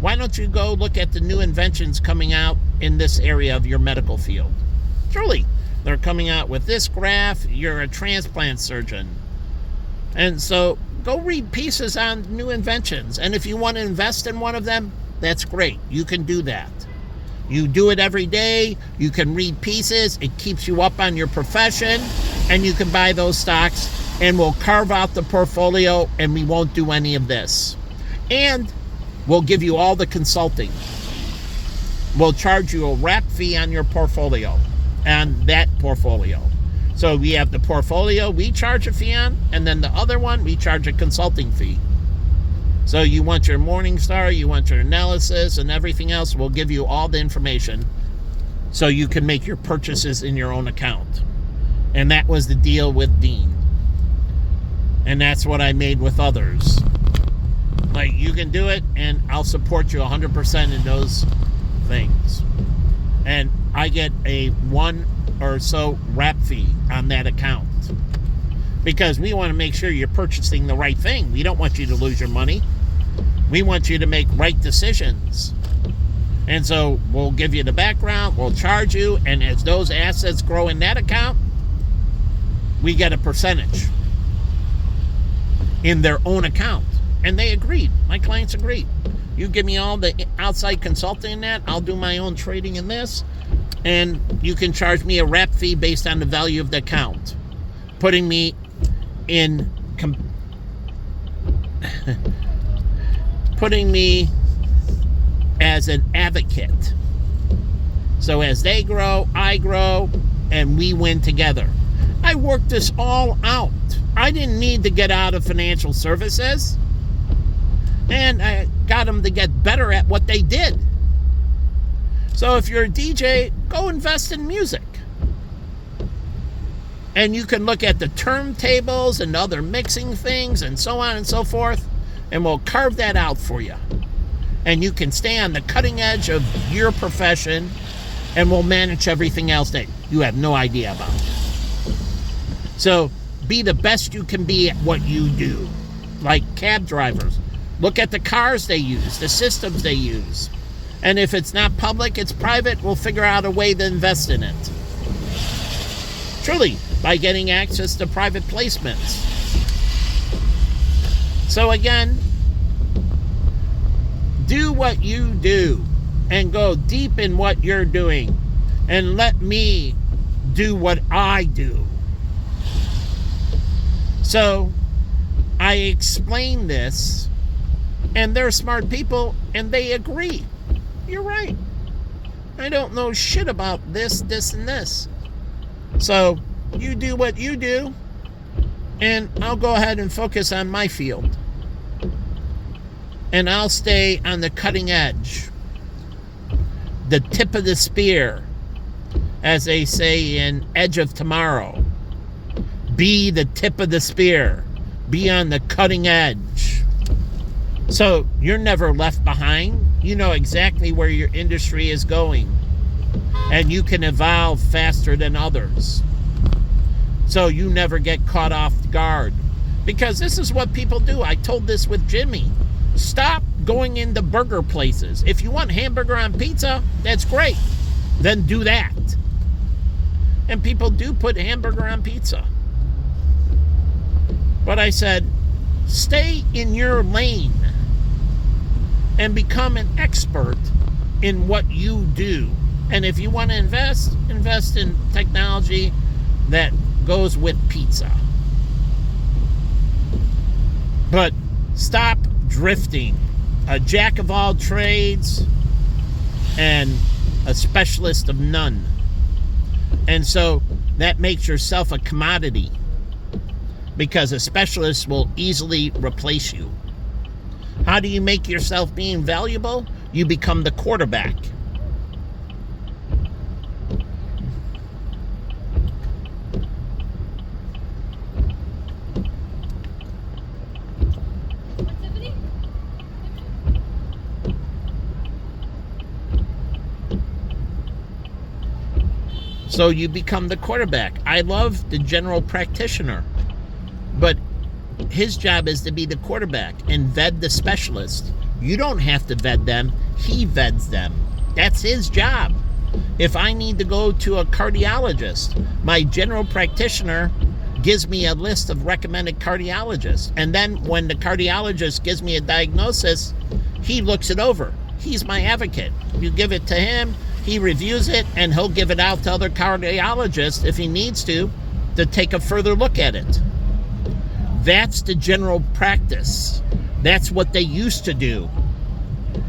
Why don't you go look at the new inventions coming out in this area of your medical field? Truly. They're coming out with this graft. You're a transplant surgeon. And so go read pieces on new inventions. And if you want to invest in one of them, that's great. You can do that. You do it every day. You can read pieces. It keeps you up on your profession. And you can buy those stocks. And we'll carve out the portfolio. And we won't do any of this. And we'll give you all the consulting. We'll charge you a wrap fee on your portfolio. On that portfolio. So we have the portfolio we charge a fee on. And then the other one, we charge a consulting fee. So you want your Morningstar, you want your analysis and everything else, we'll give you all the information so you can make your purchases in your own account. And that was the deal with Dean. And that's what I made with others. Like, you can do it, and I'll support you 100% in those things. And I get a 1 or so wrap fee on that account. Because we want to make sure you're purchasing the right thing. We don't want you to lose your money. We want you to make right decisions. And so we'll give you the background, we'll charge you, and as those assets grow in that account, we get a percentage in their own account. And they agreed. My clients agreed. You give me all the outside consulting in that, I'll do my own trading in this, and you can charge me a wrap fee based on the value of the account. Putting me in putting me as an advocate. So as they grow, I grow, and we win together. I worked this all out. I didn't need to get out of financial services. And I got them to get better at what they did. So if you're a DJ, go invest in music. And you can look at the turntables and other mixing things and so on and so forth. And we'll carve that out for you. And you can stay on the cutting edge of your profession. And we'll manage everything else that you have no idea about. So be the best you can be at what you do. Like cab drivers. Look at the cars they use, the systems they use. And if it's not public, it's private, we'll figure out a way to invest in it. Truly, by getting access to private placements. So again, do what you do and go deep in what you're doing. And let me do what I do. So I explain this, and they're smart people, and they agree. You're right. I don't know shit about this, and this. So you do what you do, and I'll go ahead and focus on my field. And I'll stay on the cutting edge. The tip of the spear, as they say in Edge of Tomorrow. Be the tip of the spear. Be on the cutting edge. So you're never left behind. You know exactly where your industry is going. And you can evolve faster than others. So you never get caught off guard. Because this is what people do. I told this with Jimmy. Stop going into burger places. If you want hamburger on pizza, that's great. Then do that. And people do put hamburger on pizza. But I said, stay in your lane and become an expert in what you do. And if you want to invest in technology that goes with pizza. But stop drifting. A jack of all trades and a specialist of none. And so that makes yourself a commodity. Because a specialist will easily replace you. How do you make yourself being valuable? You become the quarterback. So you become the quarterback. I love the general practitioner. But his job is to be the quarterback and vet the specialist. You don't have to vet them. He vets them. That's his job. If I need to go to a cardiologist, my general practitioner gives me a list of recommended cardiologists. And then when the cardiologist gives me a diagnosis, he looks it over. He's my advocate. You give it to him, he reviews it and he'll give it out to other cardiologists if he needs to take a further look at it. That's the general practice. That's what they used to do.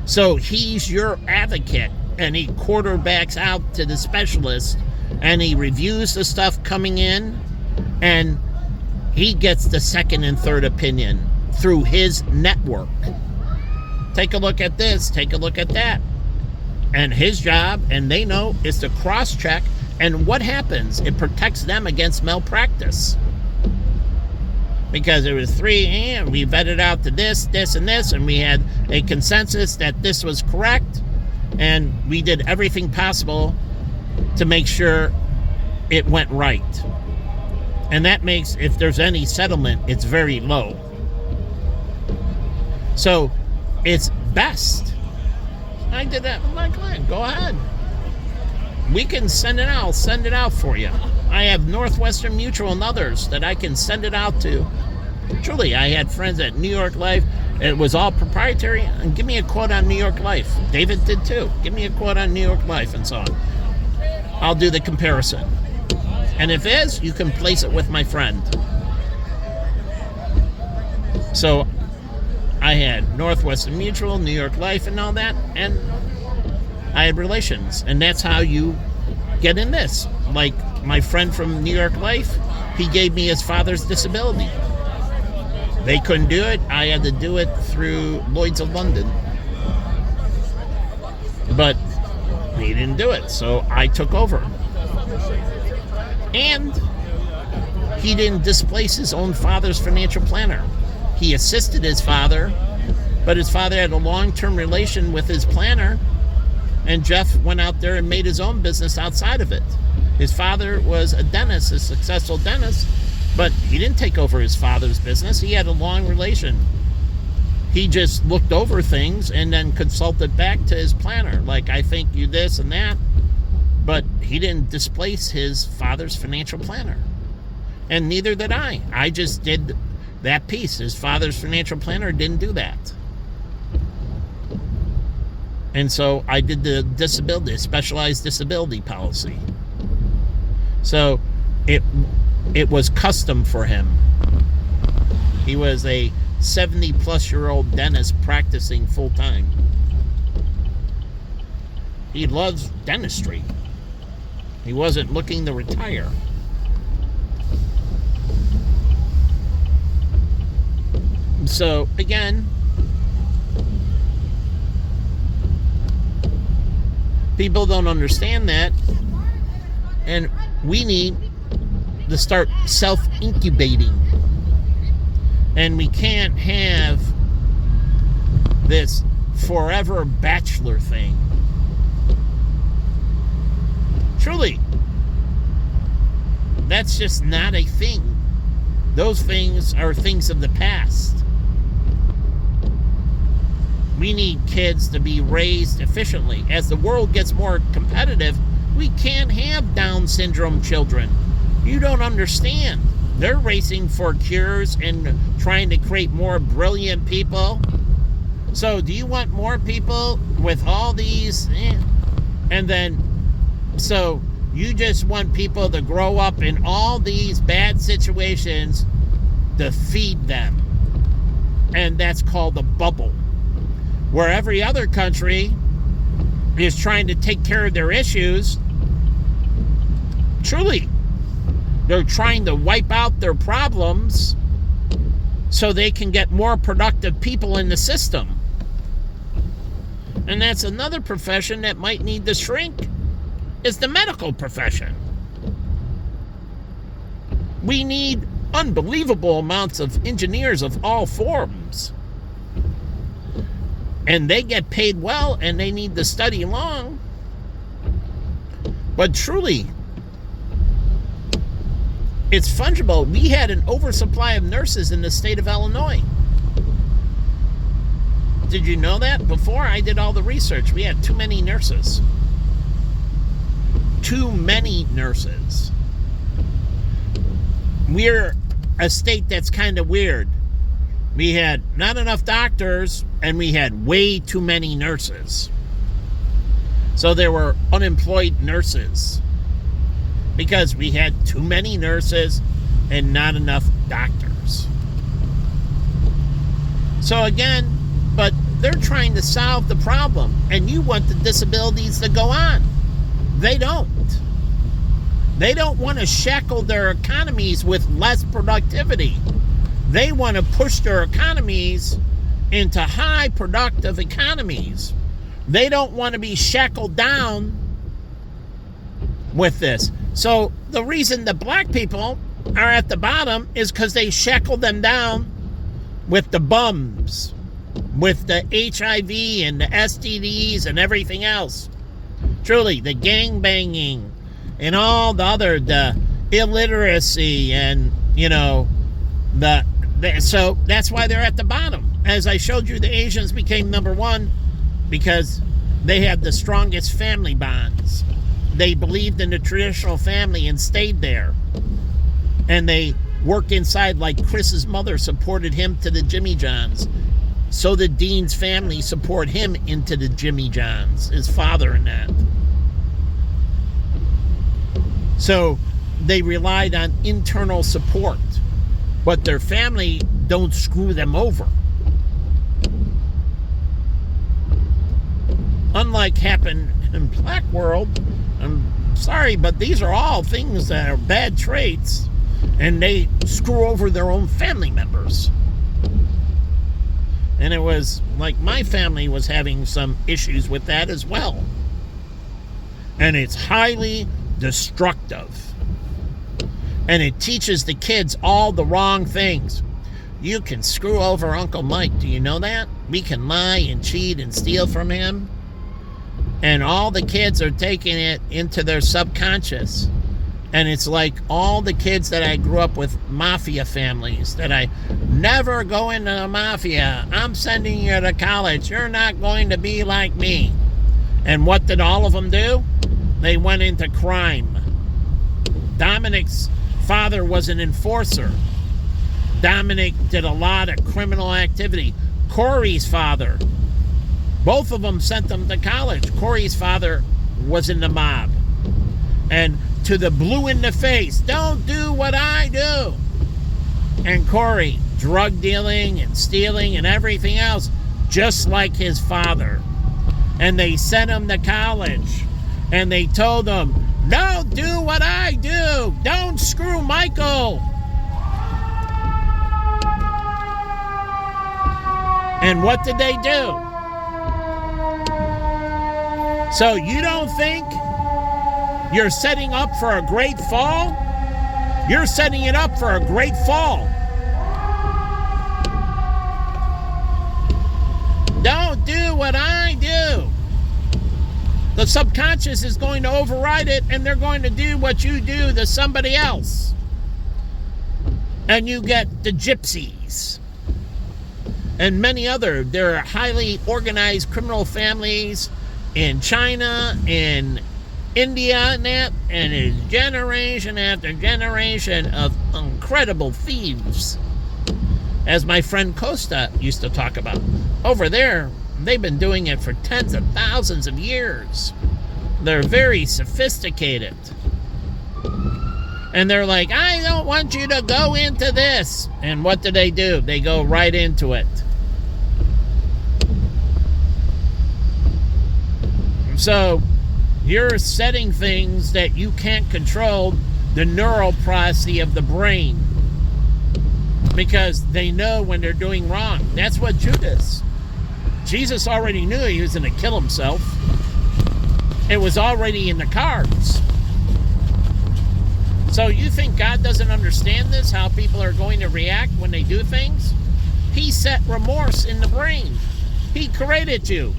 So he's your advocate, and he quarterbacks out to the specialist, and he reviews the stuff coming in, and he gets the second and third opinion through his network. Take a look at this, take a look at that. And his job, and they know, is to cross-check. And what happens? It protects them against malpractice. Because it was 3 and we vetted out to this, and this, and we had a consensus that this was correct. And we did everything possible to make sure it went right. And that makes, if there's any settlement, it's very low. So it's best. I did that. I'm like, go ahead. We can send it out. I'll send it out for you. I have Northwestern Mutual and others that I can send it out to. Truly, I had friends at New York Life. It was all proprietary. And give me a quote on New York Life. David did too. Give me a quote on New York Life and so on. I'll do the comparison. And if it is, you can place it with my friend. So I had Northwestern Mutual, New York Life, and all that, and I had relations, and that's how you get in this. Like my friend from New York Life, he gave me his father's disability. They couldn't do it. I had to do it through Lloyd's of London. But they didn't do it, so I took over. And he didn't displace his own father's financial planner. He assisted his father, but his father had a long-term relation with his planner, and Jeff went out there and made his own business outside of it. His father was a dentist, a successful dentist, but he didn't take over his father's business. He had a long relation. He just looked over things and then consulted back to his planner, like, I think you this and that, but he didn't displace his father's financial planner. And neither did I. I just did that piece. His father's financial planner didn't do that. And so I did the disability, specialized disability policy. So it was custom for him. He was a 70-plus-year-old dentist practicing full-time. He loves dentistry. He wasn't looking to retire. So, again, people don't understand that, and we need to start self-incubating. And we can't have this forever bachelor thing. Truly, that's just not a thing. Those things are things of the past. We need kids to be raised efficiently. As the world gets more competitive, we can't have Down syndrome children. You don't understand. They're racing for cures and trying to create more brilliant people. So do you want more people with all these? And then, so you just want people to grow up in all these bad situations to feed them. And that's called a bubble. Where every other country is trying to take care of their issues. Truly, they're trying to wipe out their problems so they can get more productive people in the system. And that's another profession that might need to shrink, is the medical profession. We need unbelievable amounts of engineers of all forms. And they get paid well, and they need to study long. But truly, it's fungible. We had an oversupply of nurses in the state of Illinois. Did you know that? Before I did all the research, we had too many nurses. Too many nurses. We're a state that's kind of weird. We had not enough doctors, and we had way too many nurses. So there were unemployed nurses because we had too many nurses and not enough doctors. So again, but they're trying to solve the problem, and you want the disabilities to go on. They don't. They don't want to shackle their economies with less productivity. They want to push their economies into high productive economies. They don't want to be shackled down with this. So the reason the black people are at the bottom is because they shackle them down with the bums, with the HIV and the STDs and everything else. Truly, the gang banging and all the illiteracy and, so that's why they're at the bottom. As I showed you, the Asians became number one because they had the strongest family bonds. They believed in the traditional family and stayed there. And they worked inside, like Chris's mother supported him to the Jimmy Johns. So the Dean's family support him into the Jimmy Johns, his father and that. So they relied on internal support, but their family don't screw them over. Unlike happened in Black World, I'm sorry, but these are all things that are bad traits, and they screw over their own family members. And it was like my family was having some issues with that as well. And it's highly destructive. And it teaches the kids all the wrong things. You can screw over Uncle Mike. Do you know that? We can lie and cheat and steal from him. And all the kids are taking it into their subconscious. And it's like all the kids that I grew up with, mafia families, that I never go into the mafia. I'm sending you to college. You're not going to be like me. And what did all of them do? They went into crime. Dominic's father was an enforcer. Dominic did a lot of criminal activity. Corey's father, both of them sent them to college. Corey's father was in the mob. And to the blue in the face, don't do what I do. And Corey, drug dealing and stealing and everything else, just like his father. And they sent him to college. And they told him, don't do what I do. Don't screw Michael. And what did they do? So you don't think you're setting up for a great fall? You're setting it up for a great fall. Don't do what I do. The subconscious is going to override it, and they're going to do what you do to somebody else. And you get the gypsies. And many other. There are highly organized criminal families in China, in India, and that. And it's generation after generation of incredible thieves. As my friend Costa used to talk about. Over there, they've been doing it for tens of thousands of years. They're very sophisticated. And they're like, I don't want you to go into this. And what do? They go right into it. So you're setting things that you can't control, the neural processing of the brain. Because they know when they're doing wrong. That's what Judas. Jesus already knew he was going to kill himself. It was already in the cards. So you think God doesn't understand this, how people are going to react when they do things? He set remorse in the brain. He created you.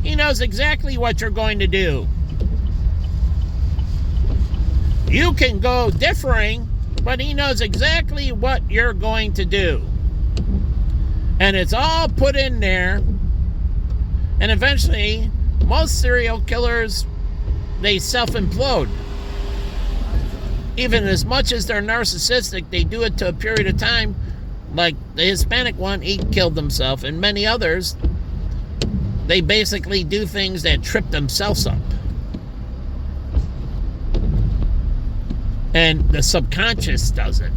He knows exactly what you're going to do. You can go differing, but he knows exactly what you're going to do. And it's all put in there. And eventually, most serial killers, they self-implode. Even as much as they're narcissistic, they do it to a period of time. Like the Hispanic one, he killed himself. And many others, They basically do things that trip themselves up. And the subconscious does it.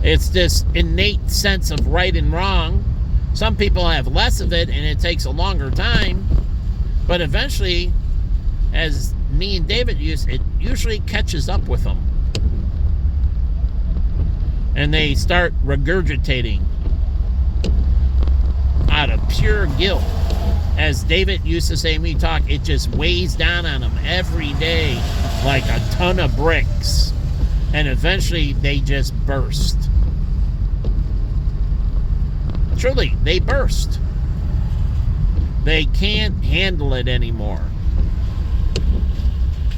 It's this innate sense of right and wrong. Some people have less of it, and it takes a longer time. But eventually, as me and David used, it usually catches up with them. And they start regurgitating out of pure guilt. As David used to say when we talk, it just weighs down on them every day like a ton of bricks. And eventually they just burst. Truly, they burst. They can't handle it anymore.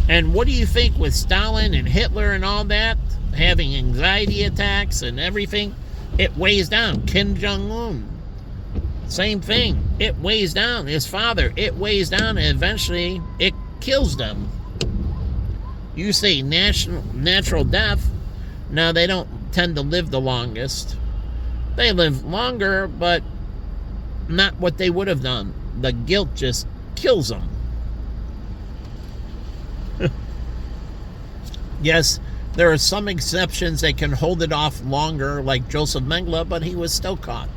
And what do you think with Stalin and Hitler and all that, having anxiety attacks and everything? It weighs down. Kim Jong-un, same thing. It weighs down his father. It weighs down, and eventually it kills them. You say natural death. Now, they don't tend to live the longest. They live longer, but not what they would have done. The guilt just kills them. Yes, there are some exceptions that can hold it off longer, like Joseph Mengele, but he was still caught.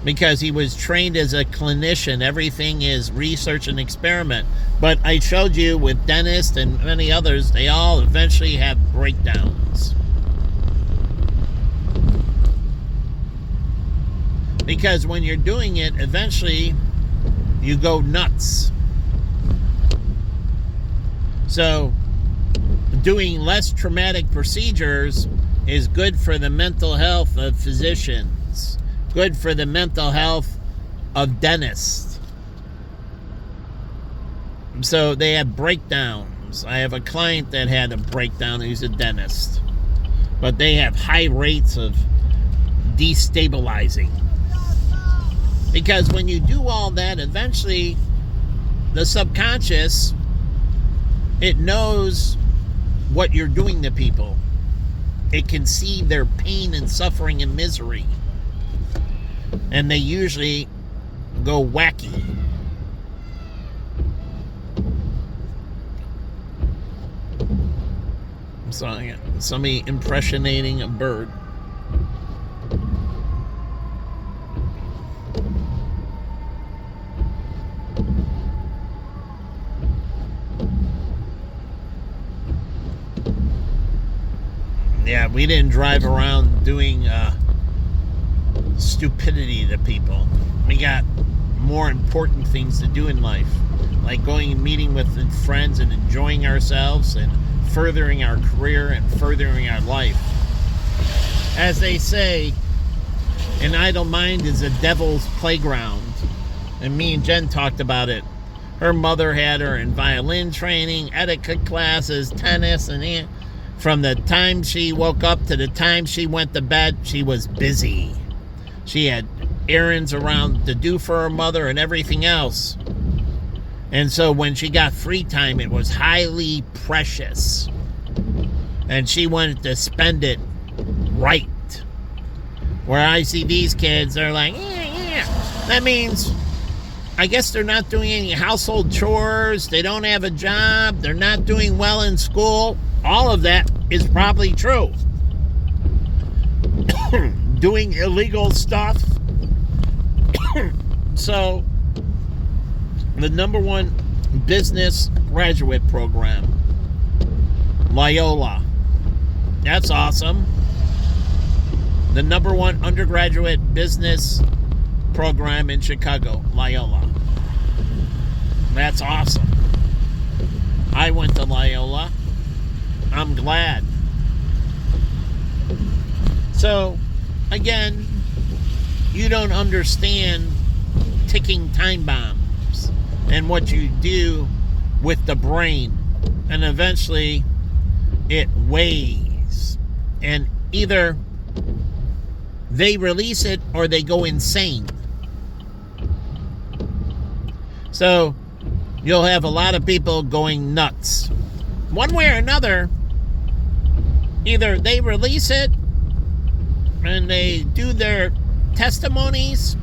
Because he was trained as a clinician. Everything is research and experiment. But I showed you with Dennis and many others, they all eventually have breakdowns. Because when you're doing it, eventually you go nuts. So doing less traumatic procedures is good for the mental health of physicians. Good for the mental health of dentists. So they have breakdowns. I have a client that had a breakdown who's a dentist. But they have high rates of destabilizing. Because when you do all that, eventually the subconscious, it knows what you're doing to people. It can see their pain and suffering and misery. And they usually go wacky. So somebody impressionating a bird. Yeah, we didn't drive around doing stupidity to people. We got more important things to do in life, like going and meeting with friends and enjoying ourselves and furthering our career and furthering our life. As they say, an idle mind is a devil's playground. And me and Jen talked about it. Her mother had her in violin training, etiquette classes, tennis, and from the time she woke up to the time she went to bed, she was busy. She had errands around to do for her mother and everything else. And so when she got free time, it was highly precious. And she wanted to spend it right. Where I see these kids, they're like, yeah. That means, I guess they're not doing any household chores. They don't have a job. They're not doing well in school. All of that is probably true. Doing illegal stuff. So, the number one business graduate program, Loyola. That's awesome. The number one undergraduate business program in Chicago, Loyola. That's awesome. I went to Loyola. I'm glad. So, again, you don't understand ticking time bombs and what you do with the brain. And eventually, it weighs. And either they release it or they go insane. So, you'll have a lot of people going nuts. One way or another, either they release it and they do their testimonies,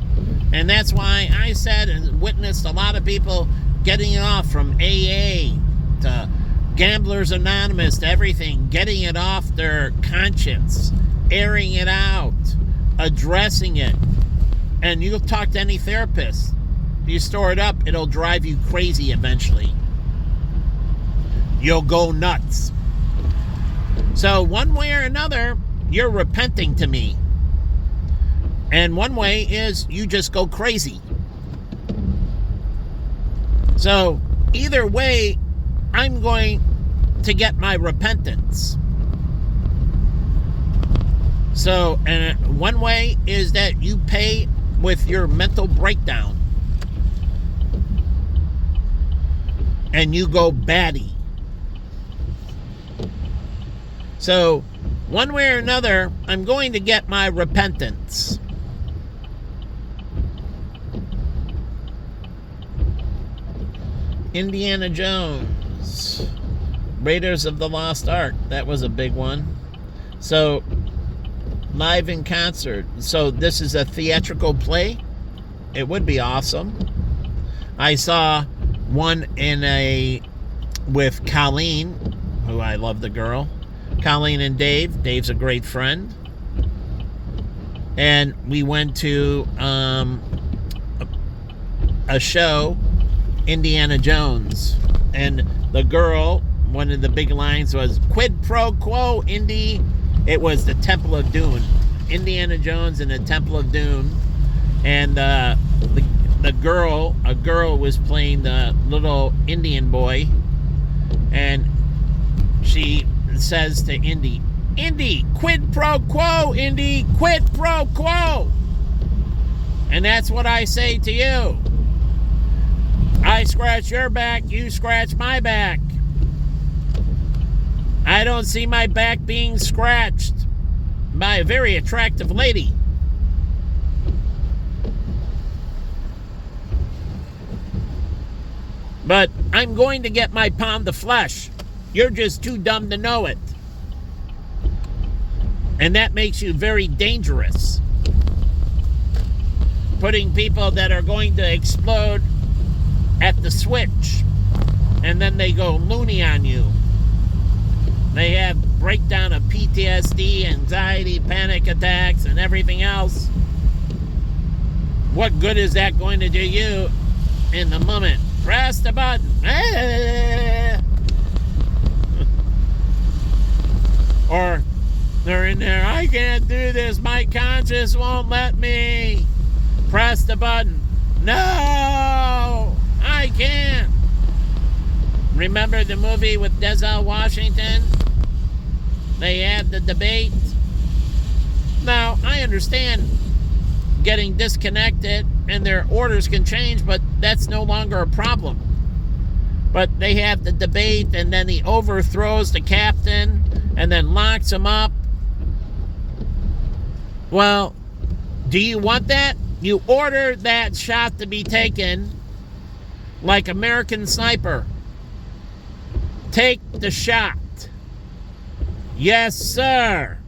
and that's why I said and witnessed a lot of people getting it off, from AA to Gamblers Anonymous to everything, getting it off their conscience, airing it out, addressing it. And you'll talk to any therapist. You store it up, it'll drive you crazy eventually. You'll go nuts. So one way or another, you're repenting to me. And one way is you just go crazy. So either way, I'm going to get my repentance. So, and one way is that you pay with your mental breakdown. And you go batty. So, one way or another, I'm going to get my repentance. Indiana Jones, Raiders of the Lost Ark, that was a big one. So, live in concert. So, this is a theatrical play. It would be awesome. I saw one with Colleen, who I love the girl. Colleen and Dave. Dave's a great friend. And we went to a show, Indiana Jones. And the girl, one of the big lines was, "Quid pro quo, Indy." It was the Temple of Doom. Indiana Jones and the Temple of Doom. And a girl was playing the little Indian boy. And she says to Indy, "Indy, quid pro quo, Indy, quid pro quo." And that's what I say to you. I scratch your back, you scratch my back. I don't see my back being scratched by a very attractive lady. But I'm going to get my pound of flesh. You're just too dumb to know it. And that makes you very dangerous. Putting people that are going to explode at the switch, and then they go loony on you. They have breakdown of PTSD, anxiety, panic attacks, and everything else. What good is that going to do you in the moment? Press the button. Or they're in there, "I can't do this. My conscience won't let me." Press the button. "No, I can't." Remember the movie with Denzel Washington? They had the debate. Now, I understand getting disconnected and their orders can change, but that's no longer a problem. But they have the debate, and then he overthrows the captain and then locks him up. Well, do you want that? You order that shot to be taken like American Sniper. Take the shot. Yes, sir.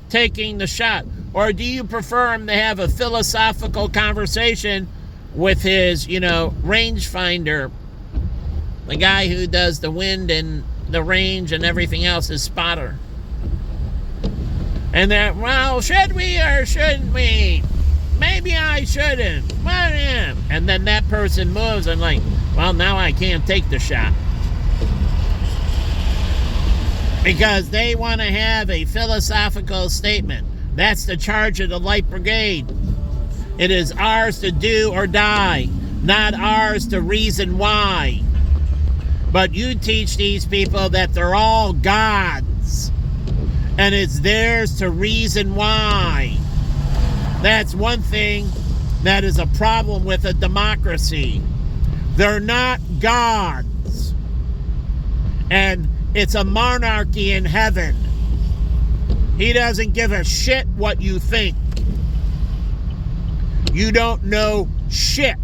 Taking the shot. Or do you prefer him to have a philosophical conversation with his, rangefinder? The guy who does the wind and the range and everything else, his spotter. And that, well, should we or shouldn't we? Maybe I shouldn't. And then that person moves and like, well, now I can't take the shot. Because they want to have a philosophical statement. That's the charge of the Light Brigade. It is ours to do or die, not ours to reason why. But you teach these people that they're all gods, and it's theirs to reason why. That's one thing that is a problem with a democracy. They're not gods. And it's a monarchy in heaven. He doesn't give a shit what you think. You don't know shit.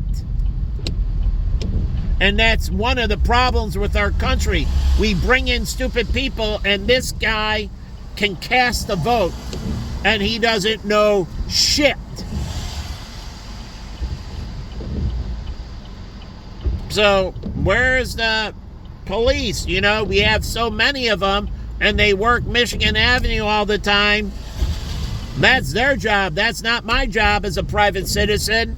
And that's one of the problems with our country. We bring in stupid people, and this guy can cast a vote and he doesn't know shit. So where's the police? You know, we have so many of them, and they work Michigan Avenue all the time. That's their job. That's not my job as a private citizen.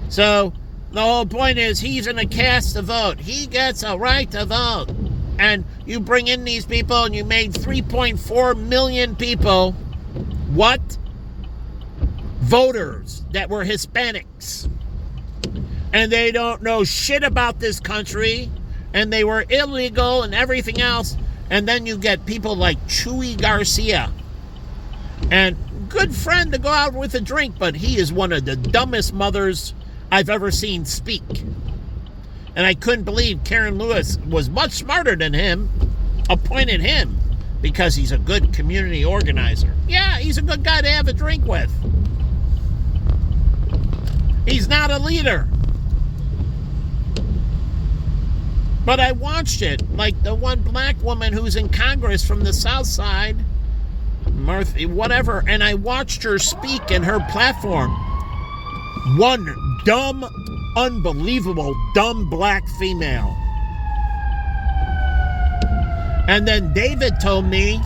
So the whole point is he's going to cast a vote. He gets a right to vote. And you bring in these people and you made 3.4 million people, what? Voters that were Hispanics. And they don't know shit about this country. And they were illegal and everything else. And then you get people like Chuy Garcia. And good friend to go out with a drink, but he is one of the dumbest mothers I've ever seen speak. And I couldn't believe Karen Lewis was much smarter than him, appointed him, because he's a good community organizer. Yeah, he's a good guy to have a drink with. He's not a leader. But I watched it, like the one black woman who's in Congress from the South Side, Martha, whatever, and I watched her speak in her platform. One dumb, unbelievable, dumb black female. And then David told me,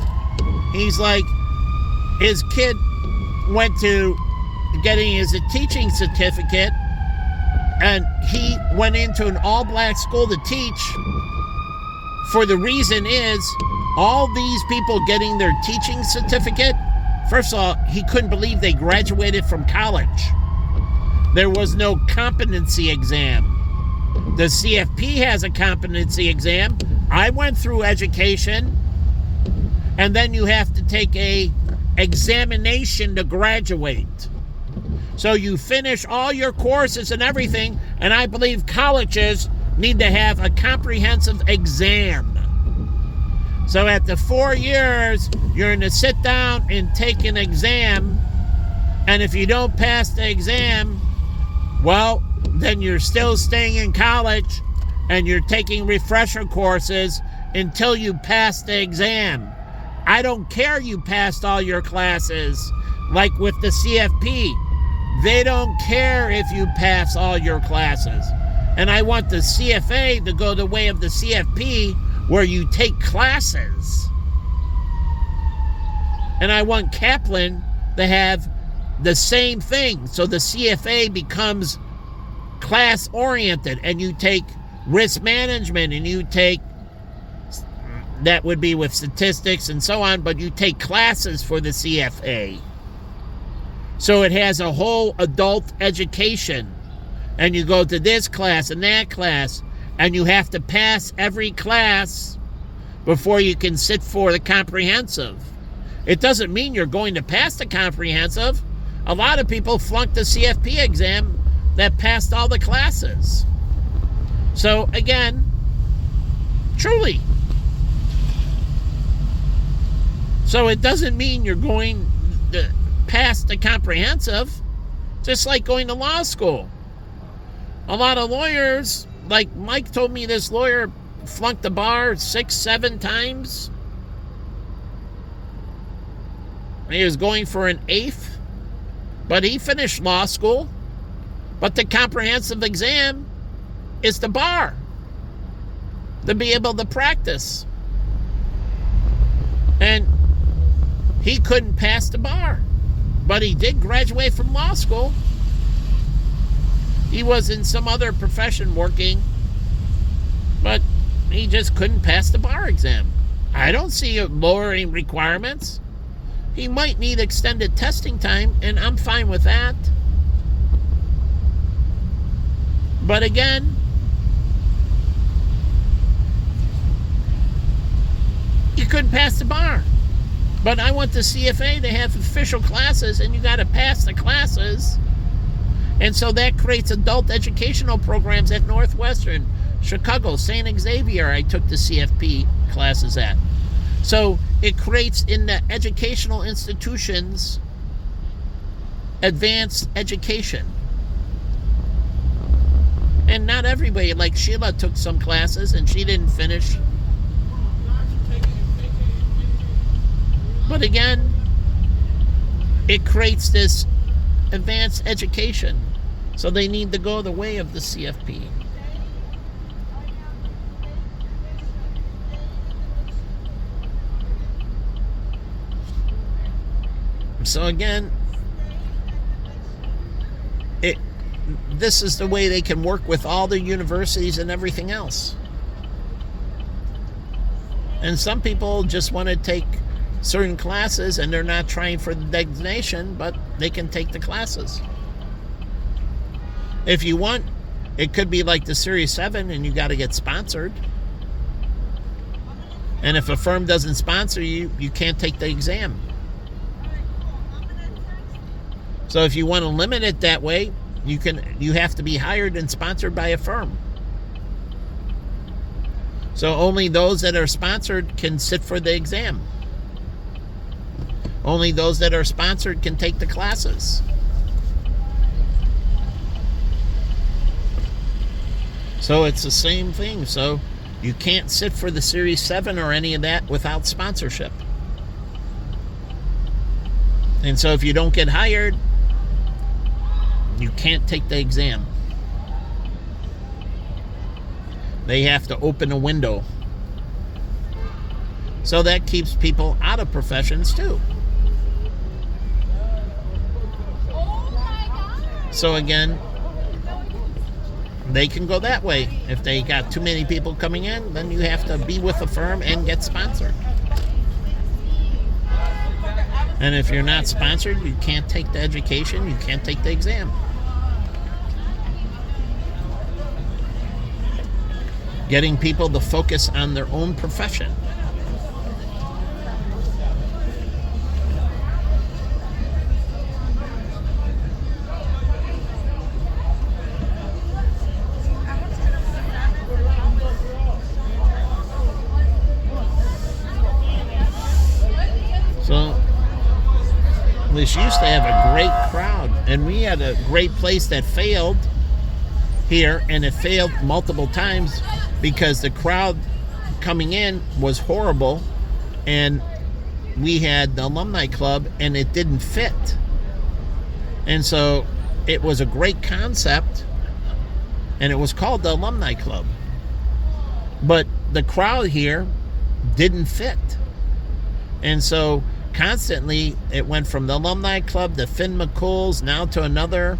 he's like, his kid went to getting his teaching certificate, and he went into an all-black school to teach. For the reason is, all these people getting their teaching certificate, first of all, he couldn't believe they graduated from college. There was no competency exam. The CFP has a competency exam. I went through education, and then you have to take a examination to graduate. So you finish all your courses and everything, and I believe colleges need to have a comprehensive exam. So at the 4 years, you're going to sit down and take an exam, and if you don't pass the exam, well, then you're still staying in college, and you're taking refresher courses until you pass the exam. I don't care you passed all your classes, like with the CFP. They don't care if you pass all your classes. And I want the CFA to go the way of the CFP, where you take classes. And I want Kaplan to have the same thing. So the CFA becomes class-oriented, and you take risk management, and you take, that would be with statistics and so on, but you take classes for the CFA. So it has a whole adult education. And you go to this class and that class, and you have to pass every class before you can sit for the comprehensive. It doesn't mean you're going to pass the comprehensive. A lot of people flunked the CFP exam that passed all the classes. So again, truly. So it doesn't mean you're going to pass the comprehensive, just like going to law school. A lot of lawyers, like Mike told me, this lawyer flunked the bar 6-7 times. He was going for an 8th, but he finished law school. But the comprehensive exam is the bar to be able to practice. And he couldn't pass the bar, but he did graduate from law school. He was in some other profession working, but he just couldn't pass the bar exam. I don't see it lowering requirements. He might need extended testing time, and I'm fine with that. But again, you couldn't pass the bar. But I want the CFA to have official classes, and you got to pass the classes. And so that creates adult educational programs at Northwestern, Chicago, St. Xavier, I took the CFP classes at. So it creates in the educational institutions advanced education. And not everybody, like Sheila took some classes and she didn't finish. But again, it creates this advanced education. So they need to go the way of the CFP. So again, this is the way they can work with all the universities and everything else. And some people just want to take certain classes and they're not trying for the designation, but they can take the classes. If you want, it could be like the Series 7 and you got to get sponsored. And if a firm doesn't sponsor you, you can't take the exam. So if you want to limit it that way, you have to be hired and sponsored by a firm. So only those that are sponsored can sit for the exam. Only those that are sponsored can take the classes. So it's the same thing. So you can't sit for the Series 7 or any of that without sponsorship. And so if you don't get hired, you can't take the exam. They have to open a window. So that keeps people out of professions too. So again, they can go that way. If they got too many people coming in, then you have to be with a firm and get sponsored. And if you're not sponsored, you can't take the education, you can't take the exam. Getting people to focus on their own profession. So, this used to have a great crowd, and we had a great place that failed here, and it failed multiple times because the crowd coming in was horrible, and we had the alumni club and it didn't fit. And so it was a great concept and it was called the alumni club, but the crowd here didn't fit. And so constantly it went from the alumni club to Finn McCool's, now to another,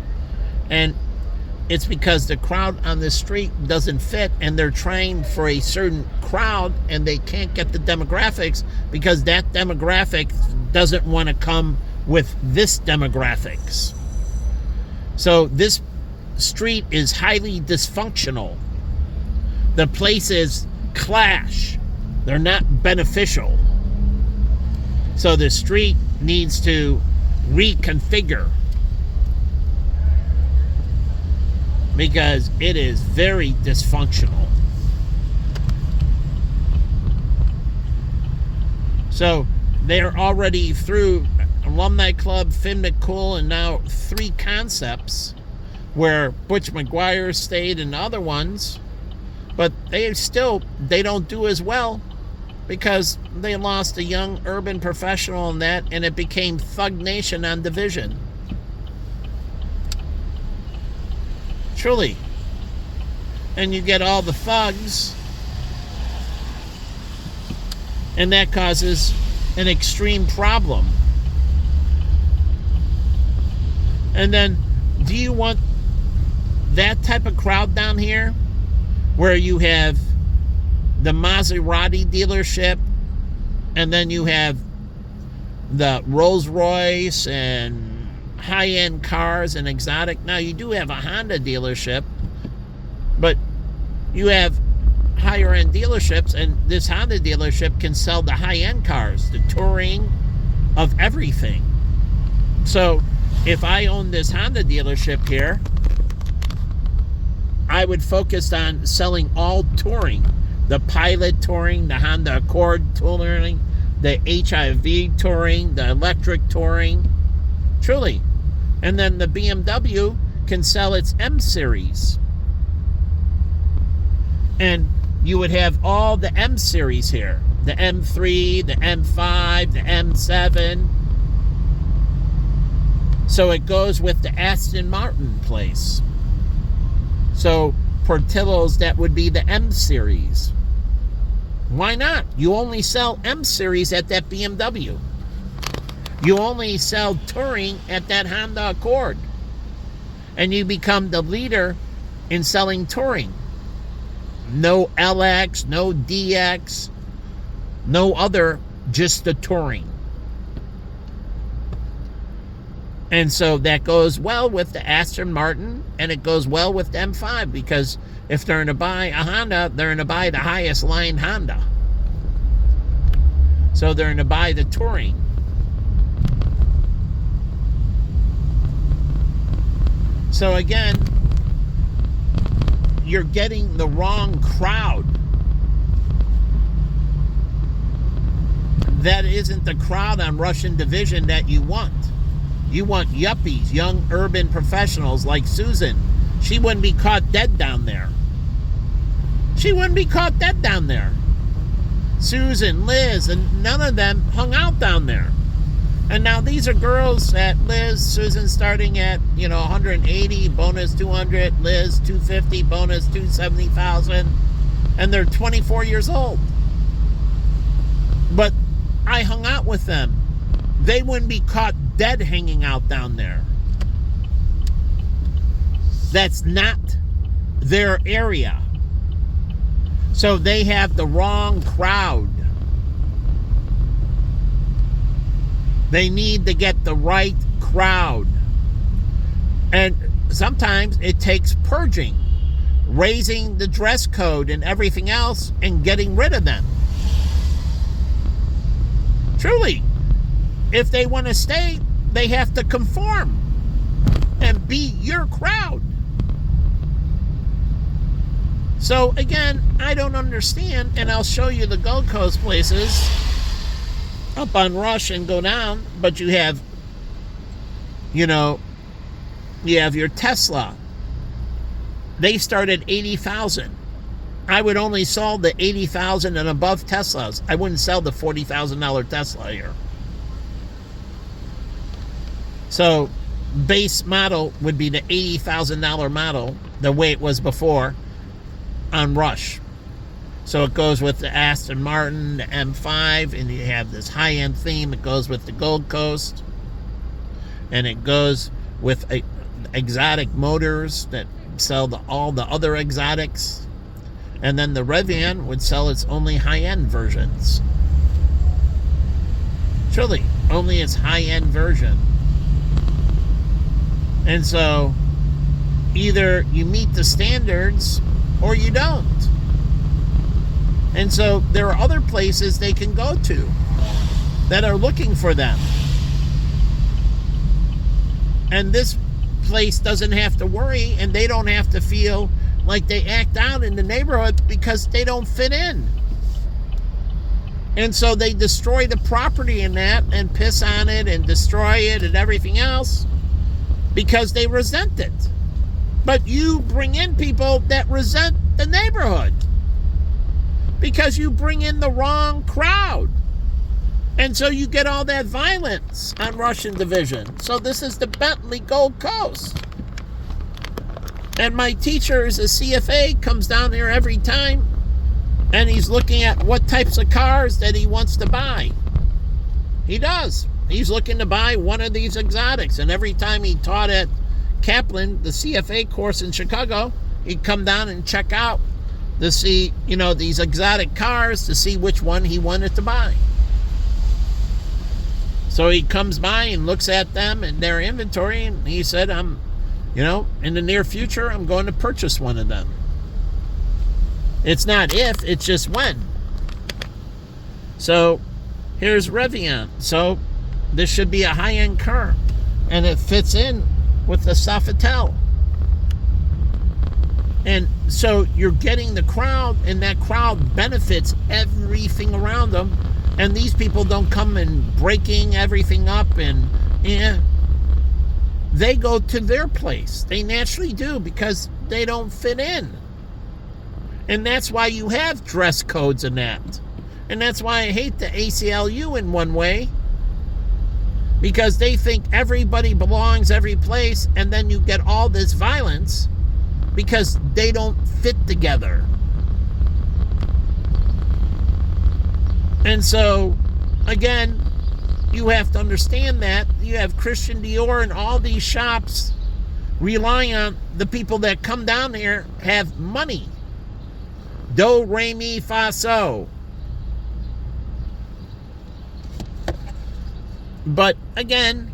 and it's because the crowd on the street doesn't fit, and they're trying for a certain crowd and they can't get the demographics because that demographic doesn't want to come with this demographics. So this street is highly dysfunctional. The places clash. They're not beneficial. So the street needs to reconfigure because it is very dysfunctional. So they're already through Alumni Club, Finn McCool, and now 3 concepts where Butch McGuire stayed and other ones, but they don't do as well because they lost a young urban professional in that, and it became Thug Nation on Division. Truly. And you get all the thugs, and that causes an extreme problem. And then, do you want that type of crowd down here where you have the Maserati dealership and then you have the Rolls Royce and high-end cars and exotic? Now, you do have a Honda dealership, but you have higher-end dealerships, and this Honda dealership can sell the high-end cars, the Touring, of everything. So if I own this Honda dealership here, I would focus on selling all Touring, the Pilot Touring, the Honda Accord Touring, the HIV Touring, the electric Touring, truly. And then the BMW can sell its M Series. And you would have all the M Series here. the M3, the M5, the M7. So it goes with the Aston Martin place. So Portillo's, that would be the M series. Why not? You only sell M series at that BMW. You only sell touring at that Honda Accord. And you become the leader in selling touring. No LX, no DX, no other, just the touring. And so that goes well with the Aston Martin, and it goes well with the M5, because if they're going to buy a Honda, they're going to buy the highest line Honda. So they're going to buy the touring. So again, you're getting the wrong crowd. That isn't the crowd on Russian Division that you want. You want yuppies, young urban professionals like Susan. She wouldn't be caught dead down there. She wouldn't be caught dead down there. Susan, Liz, and none of them hung out down there. And now these are girls at Liz, Susan starting at, 180, bonus 200, Liz 250, bonus 270,000, and they're 24 years old. But I hung out with them. They wouldn't be caught dead hanging out down there. That's not their area. So they have the wrong crowd. They need to get the right crowd. And sometimes it takes purging, raising the dress code and everything else, and getting rid of them. Truly, if they want to stay, they have to conform and be your crowd. So again, I don't understand, and I'll show you the Gold Coast places up on Rush and go down, but you have, you have your Tesla. They start at 80,000. I would only sell the 80,000 and above Teslas. I wouldn't sell the $40,000 Tesla here. So base model would be the $80,000 model, the way it was before on Rush. So it goes with the Aston Martin, the M5, and you have this high-end theme. It goes with the Gold Coast, and it goes with exotic motors that sell all the other exotics. And then the Rivian would sell its only high-end versions. Truly, only its high-end version. And so either you meet the standards or you don't. And so there are other places they can go to that are looking for them. And this place doesn't have to worry, and they don't have to feel like they act out in the neighborhood because they don't fit in. And so they destroy the property in that and piss on it and destroy it and everything else because they resent it. But you bring in people that resent the neighborhood because you bring in the wrong crowd. And so you get all that violence on Russian Division. So this is the Bentley Gold Coast. And my teacher is a CFA, comes down here every time, and he's looking at what types of cars that he wants to buy. He does. He's looking to buy one of these exotics. And every time he taught at Kaplan, the CFA course in Chicago, he'd come down and check out to see, these exotic cars, to see which one he wanted to buy. So he comes by and looks at them and their inventory, and he said, in the near future, I'm going to purchase one of them. It's not if, it's just when. So here's Rivian. So this should be a high-end car, and it fits in with the Sofitel. And so you're getting the crowd, and that crowd benefits everything around them. And these people don't come and breaking everything up, and they go to their place. They naturally do, because they don't fit in. And that's why you have dress codes and that. And that's why I hate the ACLU in one way. Because they think everybody belongs every place, and then you get all this violence because they don't fit together. And so, again, you have to understand that. You have Christian Dior and all these shops relying on the people that come down here have money. Do, re, mi, fa, so. But again,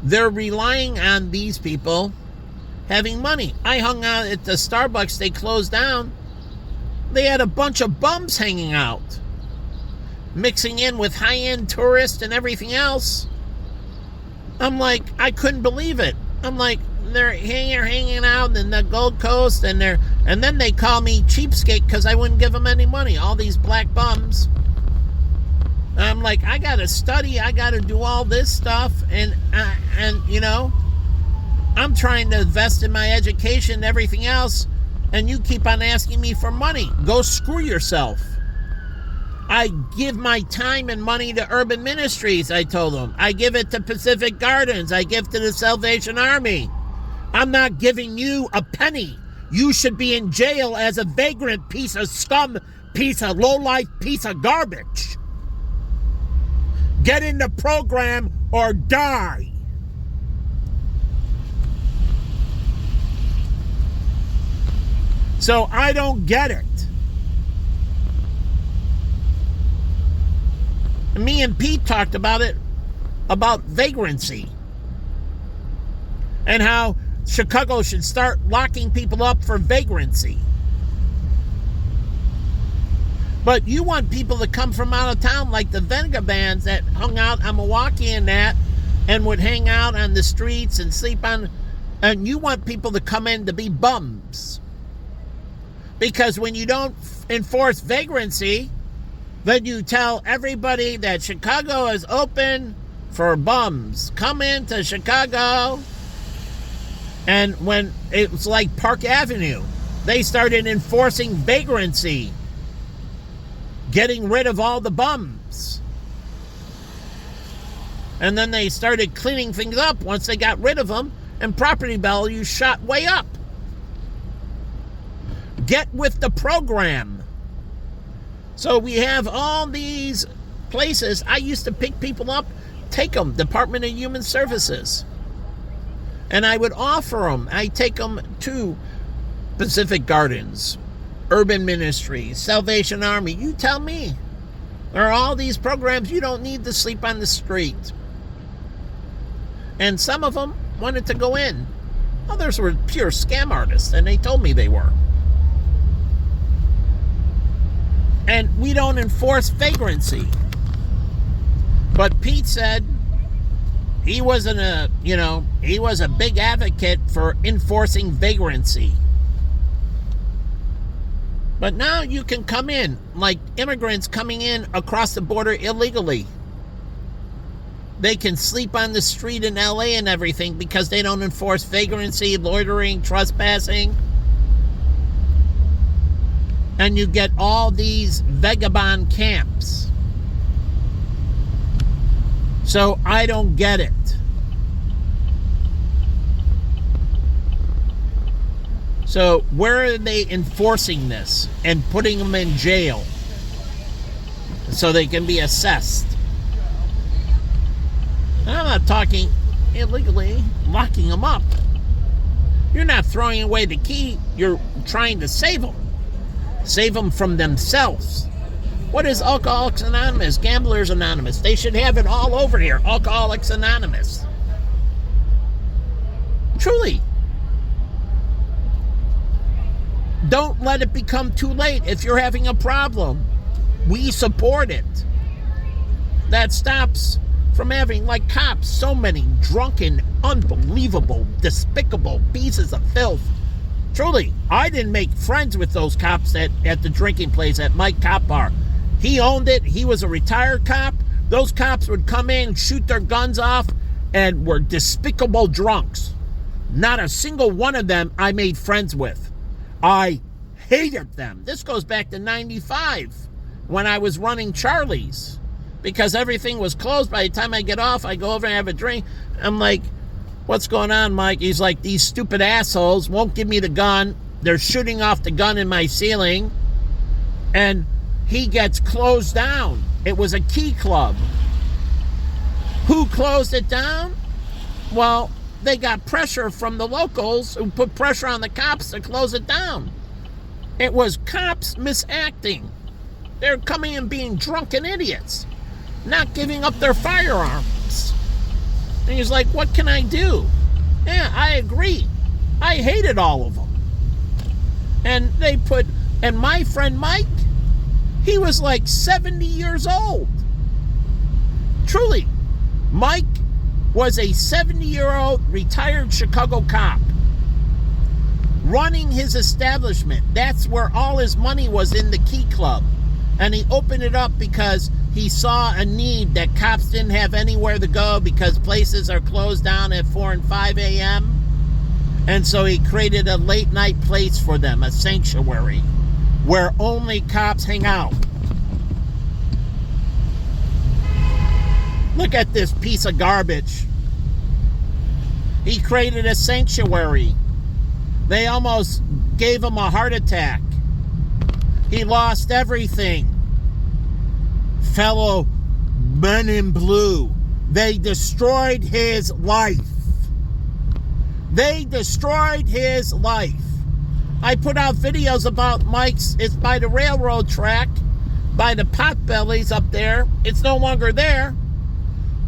they're relying on these people having money. I hung out at the Starbucks. They closed down. They had a bunch of bums hanging out, mixing in with high-end tourists and everything else. I'm like, I couldn't believe it. I'm like, they're hanging out in the Gold Coast, and then they call me cheapskate because I wouldn't give them any money. All these black bums. I'm like, I got to study. I got to do all this stuff. And you know, I'm trying to invest in my education and everything else. And you keep on asking me for money. Go screw yourself. I give my time and money to Urban Ministries, I told them. I give it to Pacific Gardens. I give to the Salvation Army. I'm not giving you a penny. You should be in jail as a vagrant piece of scum, piece of lowlife, piece of garbage. Get in the program or die. So I don't get it. Me and Pete talked about it, about vagrancy. And how Chicago should start locking people up for vagrancy. But you want people to come from out of town, like the Venga bands that hung out on Milwaukee and would hang out on the streets and sleep on, and you want people to come in to be bums. Because when you don't enforce vagrancy, then you tell everybody that Chicago is open for bums. Come into Chicago. And when it was like Park Avenue, they started enforcing vagrancy, getting rid of all the bums. And then they started cleaning things up once they got rid of them, and property values shot way up. Get with the program. So we have all these places. I used to pick people up, take them, Department of Human Services. And I would offer them. I take them to Pacific Gardens, Urban Ministries, Salvation Army. You tell me. There are all these programs. You don't need to sleep on the street. And some of them wanted to go in. Others were pure scam artists, and they told me they were. And we don't enforce vagrancy. But Pete said he wasn't he was a big advocate for enforcing vagrancy. But now you can come in, like immigrants coming in across the border illegally. They can sleep on the street in LA and everything because they don't enforce vagrancy, loitering, trespassing. And you get all these vagabond camps. So I don't get it. So where are they enforcing this and putting them in jail so they can be assessed? And I'm not talking illegally locking them up. You're not throwing away the key. You're trying to save them. Save them from themselves. What is Alcoholics Anonymous? Gamblers Anonymous? They should have it all over here. Alcoholics Anonymous. Truly. Don't let it become too late if you're having a problem. We support it. That stops from having, like cops, so many drunken, unbelievable, despicable pieces of filth. Truly, I didn't make friends with those cops at the drinking place at Mike Cop Bar. He owned it. He was a retired cop. Those cops would come in, shoot their guns off, and were despicable drunks. Not a single one of them I made friends with. I hated them. This goes back to 95. when I was running Charlie's, because everything was closed. By the time I get off, I go over and have a drink. I'm like, what's going on, Mike? He's like, these stupid assholes won't give me the gun. They're shooting off the gun in my ceiling. And he gets closed down. It was a key club. Who closed it down? Well, they got pressure from the locals who put pressure on the cops to close it down. It was cops misacting. They're coming and being drunken idiots, not giving up their firearms. And he's like, what can I do? Yeah, I agree. I hated all of them. And and my friend Mike, he was like 70 years old. Truly, Mike was a 70-year-old retired Chicago cop running his establishment. That's where all his money was, in the Key Club. And he opened it up because he saw a need that cops didn't have anywhere to go because places are closed down at 4 and 5 a.m. And so he created a late night place for them, a sanctuary, where only cops hang out. Look at this piece of garbage. He created a sanctuary. They almost gave him a heart attack. He lost everything. Fellow men in blue, they destroyed his life. They destroyed his life. I put out videos about Mike's. It's by the railroad track, by the Potbellies up there. It's no longer there.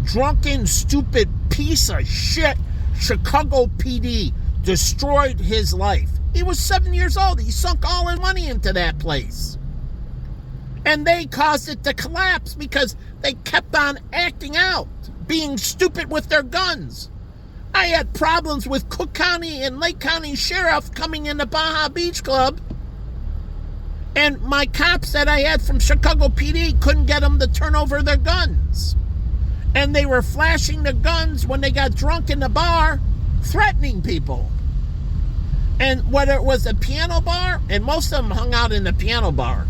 Drunken, stupid piece of shit. Chicago PD destroyed his life. He was 7 years old. He sunk all his money into that place. And they caused it to collapse because they kept on acting out, being stupid with their guns. I had problems with Cook County and Lake County Sheriff coming into Baja Beach Club. And my cops that I had from Chicago PD couldn't get them to turn over their guns. And they were flashing the guns when they got drunk in the bar, threatening people. And whether it was a piano bar, and most of them hung out in the piano bar,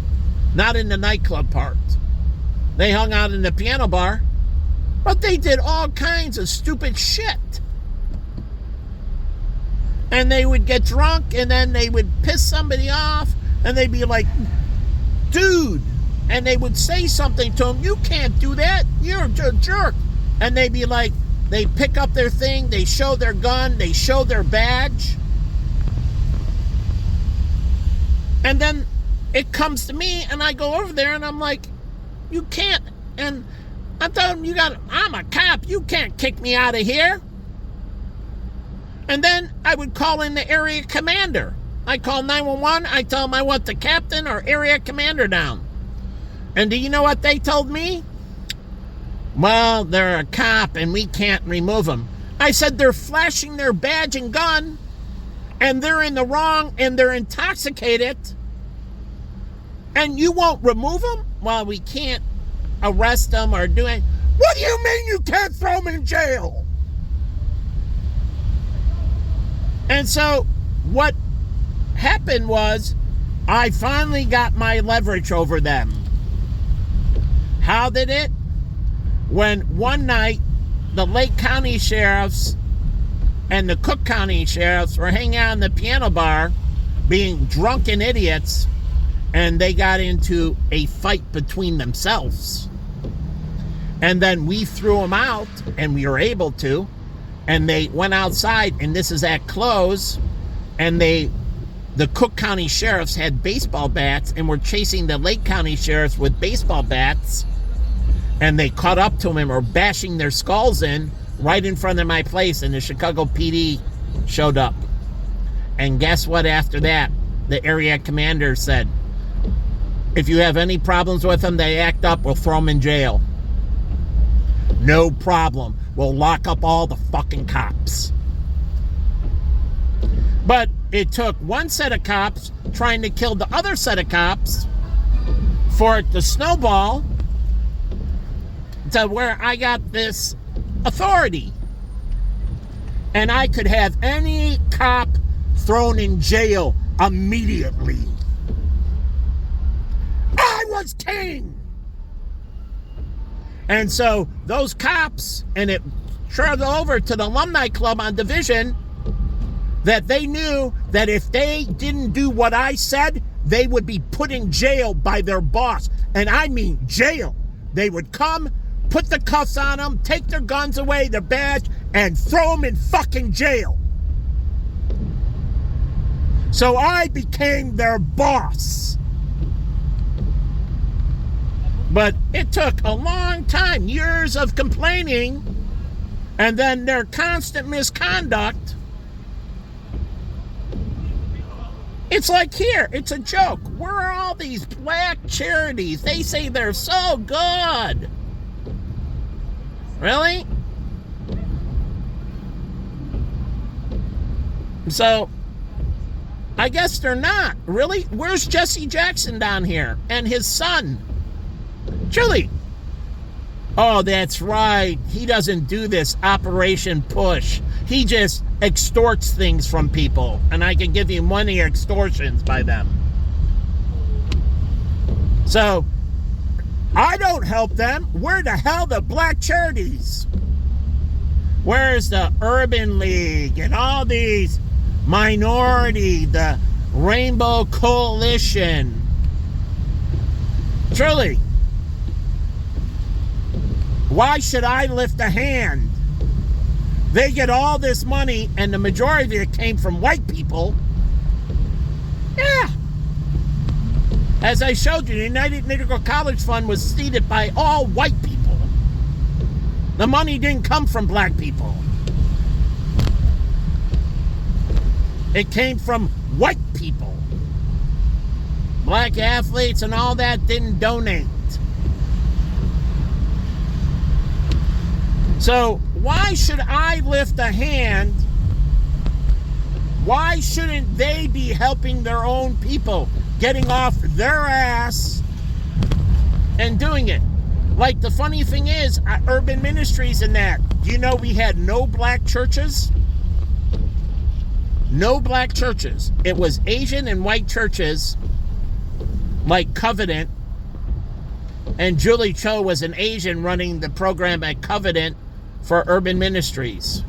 not in the nightclub part. They hung out in the piano bar, but they did all kinds of stupid shit. And they would get drunk, and then they would piss somebody off, and they'd be like, dude, and they would say something to him, you can't do that, you're a jerk. And they'd be like, they pick up their thing, they show their gun, they show their badge. And then it comes to me, and I go over there, and I'm like, you can't. And I told him, I'm a cop, you can't kick me out of here. And then I would call in the area commander. I call 911, I tell them I want the captain or area commander down. And do you know what they told me? Well, they're a cop and we can't remove them. I said, they're flashing their badge and gun, and they're in the wrong, and they're intoxicated, and you won't remove them? Well, we can't arrest them or do anything. What do you mean you can't throw them in jail? And so what happened was I finally got my leverage over them. How did it? When one night the Lake County sheriffs and the Cook County sheriffs were hanging out in the piano bar being drunken idiots, and they got into a fight between themselves. And then we threw them out, and we were able to, and they went outside, and this is at close, and the Cook County sheriffs had baseball bats and were chasing the Lake County sheriffs with baseball bats, and they caught up to them and were bashing their skulls in right in front of my place, and the Chicago PD showed up. And guess what? After that, the area commander said, if you have any problems with them, they act up, we'll throw them in jail. No problem. We'll lock up all the fucking cops. But it took one set of cops trying to kill the other set of cops for it to snowball to where I got this authority. And I could have any cop thrown in jail immediately. I was king. And so those cops, and it trailed over to the alumni club on Division, that they knew that if they didn't do what I said, they would be put in jail by their boss. And I mean jail. They would come, put the cuffs on them, take their guns away, their badge, and throw them in fucking jail. So I became their boss. But it took a long time, years of complaining, and then their constant misconduct. It's like here, it's a joke. Where are all these black charities? They say they're so good. Really? So, I guess they're not. Really? Where's Jesse Jackson down here? And his son? Julie. Oh, that's right. He doesn't do this Operation Push. He just extorts things from people. And I can give you money extortions by them. So, I don't help them. Where the hell the black charities? Where's the Urban League and all these minority, the Rainbow Coalition? Truly. Why should I lift a hand? They get all this money, and the majority of it came from white people. Yeah. As I showed you, the United Negro College Fund was seeded by all white people. The money didn't come from black people. It came from white people. Black athletes and all that didn't donate. So, why should I lift a hand? Why shouldn't they be helping their own people, getting off their ass and doing it? Like, the funny thing is, Urban Ministries and that, do you know we had no black churches? No black churches. It was Asian and white churches, like Covenant. And Julie Cho was an Asian running the program at Covenant for Urban Ministries.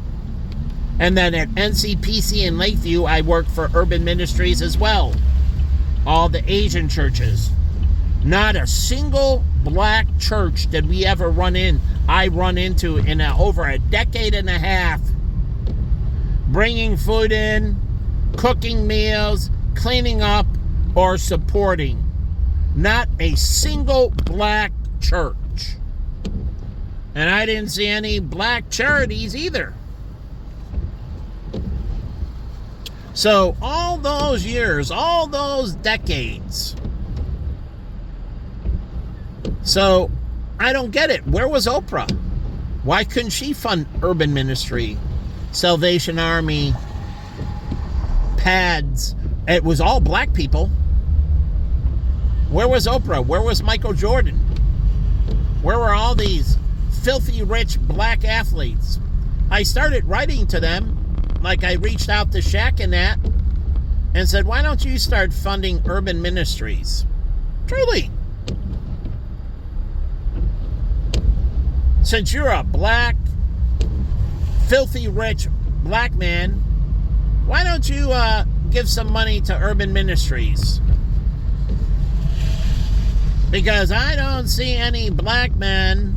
And then at NCPC in Lakeview, I worked for Urban Ministries as well. All the Asian churches. Not a single black church did we ever I run into in over a decade and a half. Bringing food in, cooking meals, cleaning up, or supporting. Not a single black church. And I didn't see any black charities either. So all those years, all those decades. So I don't get it. Where was Oprah? Why couldn't she fund Urban Ministry, Salvation Army, PADS? It was all black people. Where was Oprah? Where was Michael Jordan? Where were all these filthy rich black athletes? I started writing to them, like I reached out to Shaq and that, and said, why don't you start funding Urban Ministries? Truly. Since you're a black, filthy rich black man, why don't you give some money to Urban Ministries? Because I don't see any black men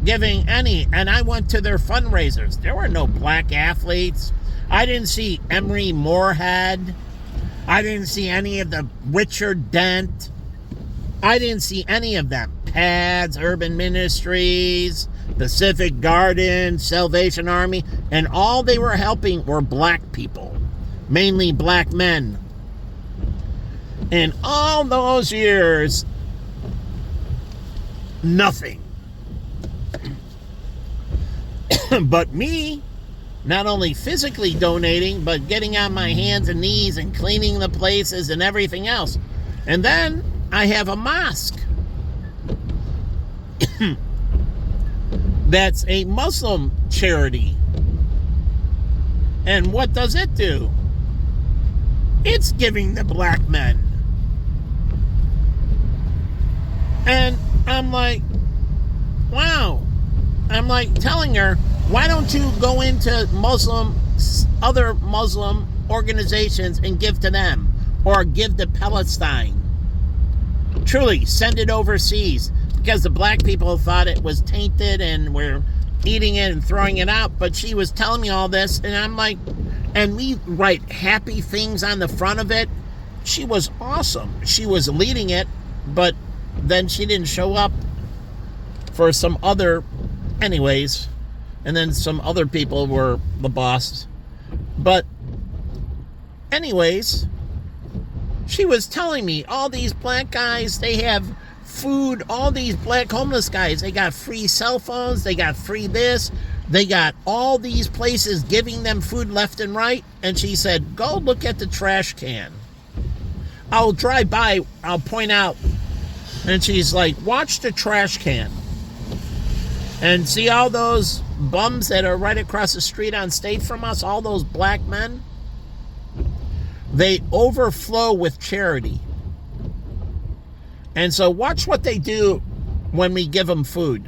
giving any. And I went to their fundraisers. There were no black athletes. I didn't see Emery Moorhead. I didn't see any of the Richard Dent. I didn't see any of them. PADS, Urban Ministries, Pacific Garden, Salvation Army. And all they were helping were black people. Mainly black men. In all those years, nothing. But me, not only physically donating, but getting on my hands and knees and cleaning the places and everything else. And then I have a mosque. That's a Muslim charity. And what does it do? It's giving the black men. And I'm like, wow. I'm like telling her, why don't you go into other Muslim organizations and give to them, or give to Palestine? Truly, send it overseas, because the black people thought it was tainted and were eating it and throwing it out. But she was telling me all this, and I'm like, and we write happy things on the front of it. She was awesome. She was leading it, but then she didn't show up for some other, anyways, and then some other people were the boss. But anyways, she was telling me all these black guys, they have food. All these black homeless guys, they got free cell phones, they got free this, they got all these places giving them food left and right. And she said, go look at the trash can. I'll drive by, I'll point out. And she's like, watch the trash can and see all those bums that are right across the street on State from us, all those black men. They overflow with charity. And so watch what they do when we give them food.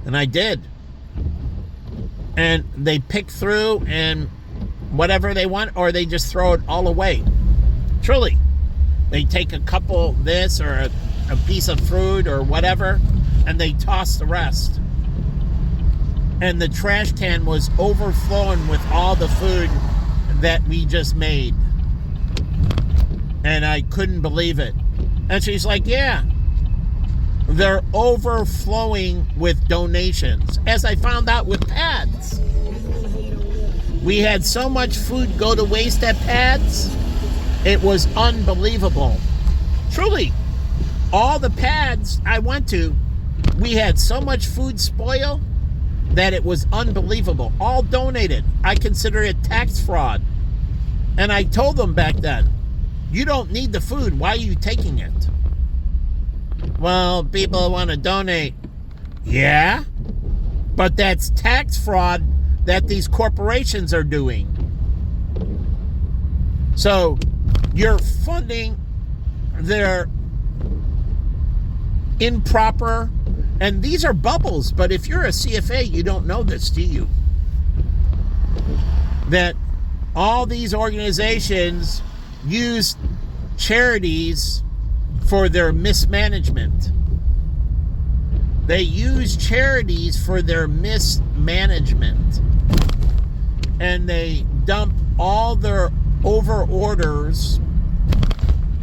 And I did. And they pick through and whatever they want, or they just throw it all away. Truly. They take a couple this or a piece of fruit or whatever, and they toss the rest. And the trash can was overflowing with all the food that we just made. And I couldn't believe it. And she's like, yeah, they're overflowing with donations. As I found out with pads. We had so much food go to waste at pads. It was unbelievable. Truly, all the pads I went to, we had so much food spoil that it was unbelievable. All donated. I consider it tax fraud. And I told them back then, you don't need the food. Why are you taking it? Well, people want to donate. Yeah, but that's tax fraud that these corporations are doing. So you're funding their improper, and these are bubbles, but if you're a CFA, you don't know this, do you? That all these organizations use charities for their mismanagement. They use charities for their mismanagement. And they dump all their over orders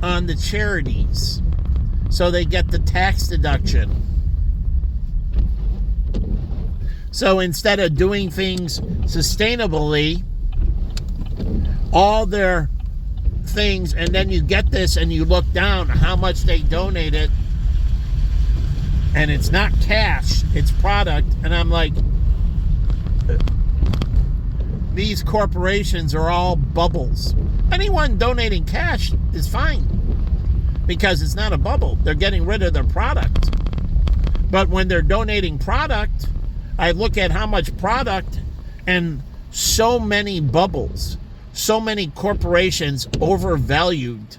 on the charities so they get the tax deduction. So instead of doing things sustainably, all their things, and then you get this and you look down how much they donated, and it's not cash, it's product. And I'm like, these corporations are all bubbles. Anyone donating cash is fine because it's not a bubble. They're getting rid of their product. But when they're donating product, I look at how much product, and so many bubbles, so many corporations overvalued,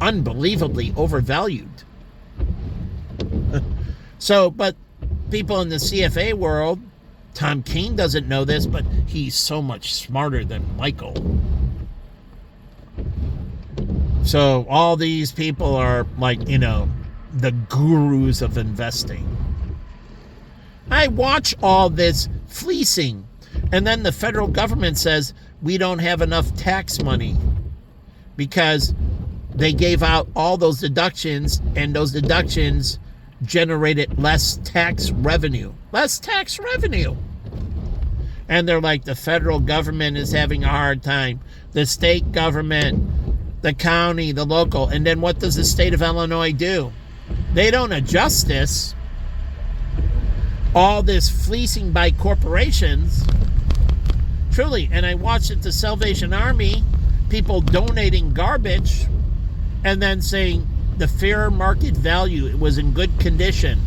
unbelievably overvalued. So, but people in the CFA world, Tom Keene doesn't know this, but he's so much smarter than Michael. So all these people are like, you know, the gurus of investing. I watch all this fleecing, and then the federal government says we don't have enough tax money because they gave out all those deductions, and those deductions generated less tax revenue. Less tax revenue. And they're like, the federal government is having a hard time. The state government, the county, the local. And then what does the state of Illinois do? They don't adjust this. All this fleecing by corporations. Truly. And I watched at the Salvation Army, people donating garbage and then saying the fair market value, it was in good condition.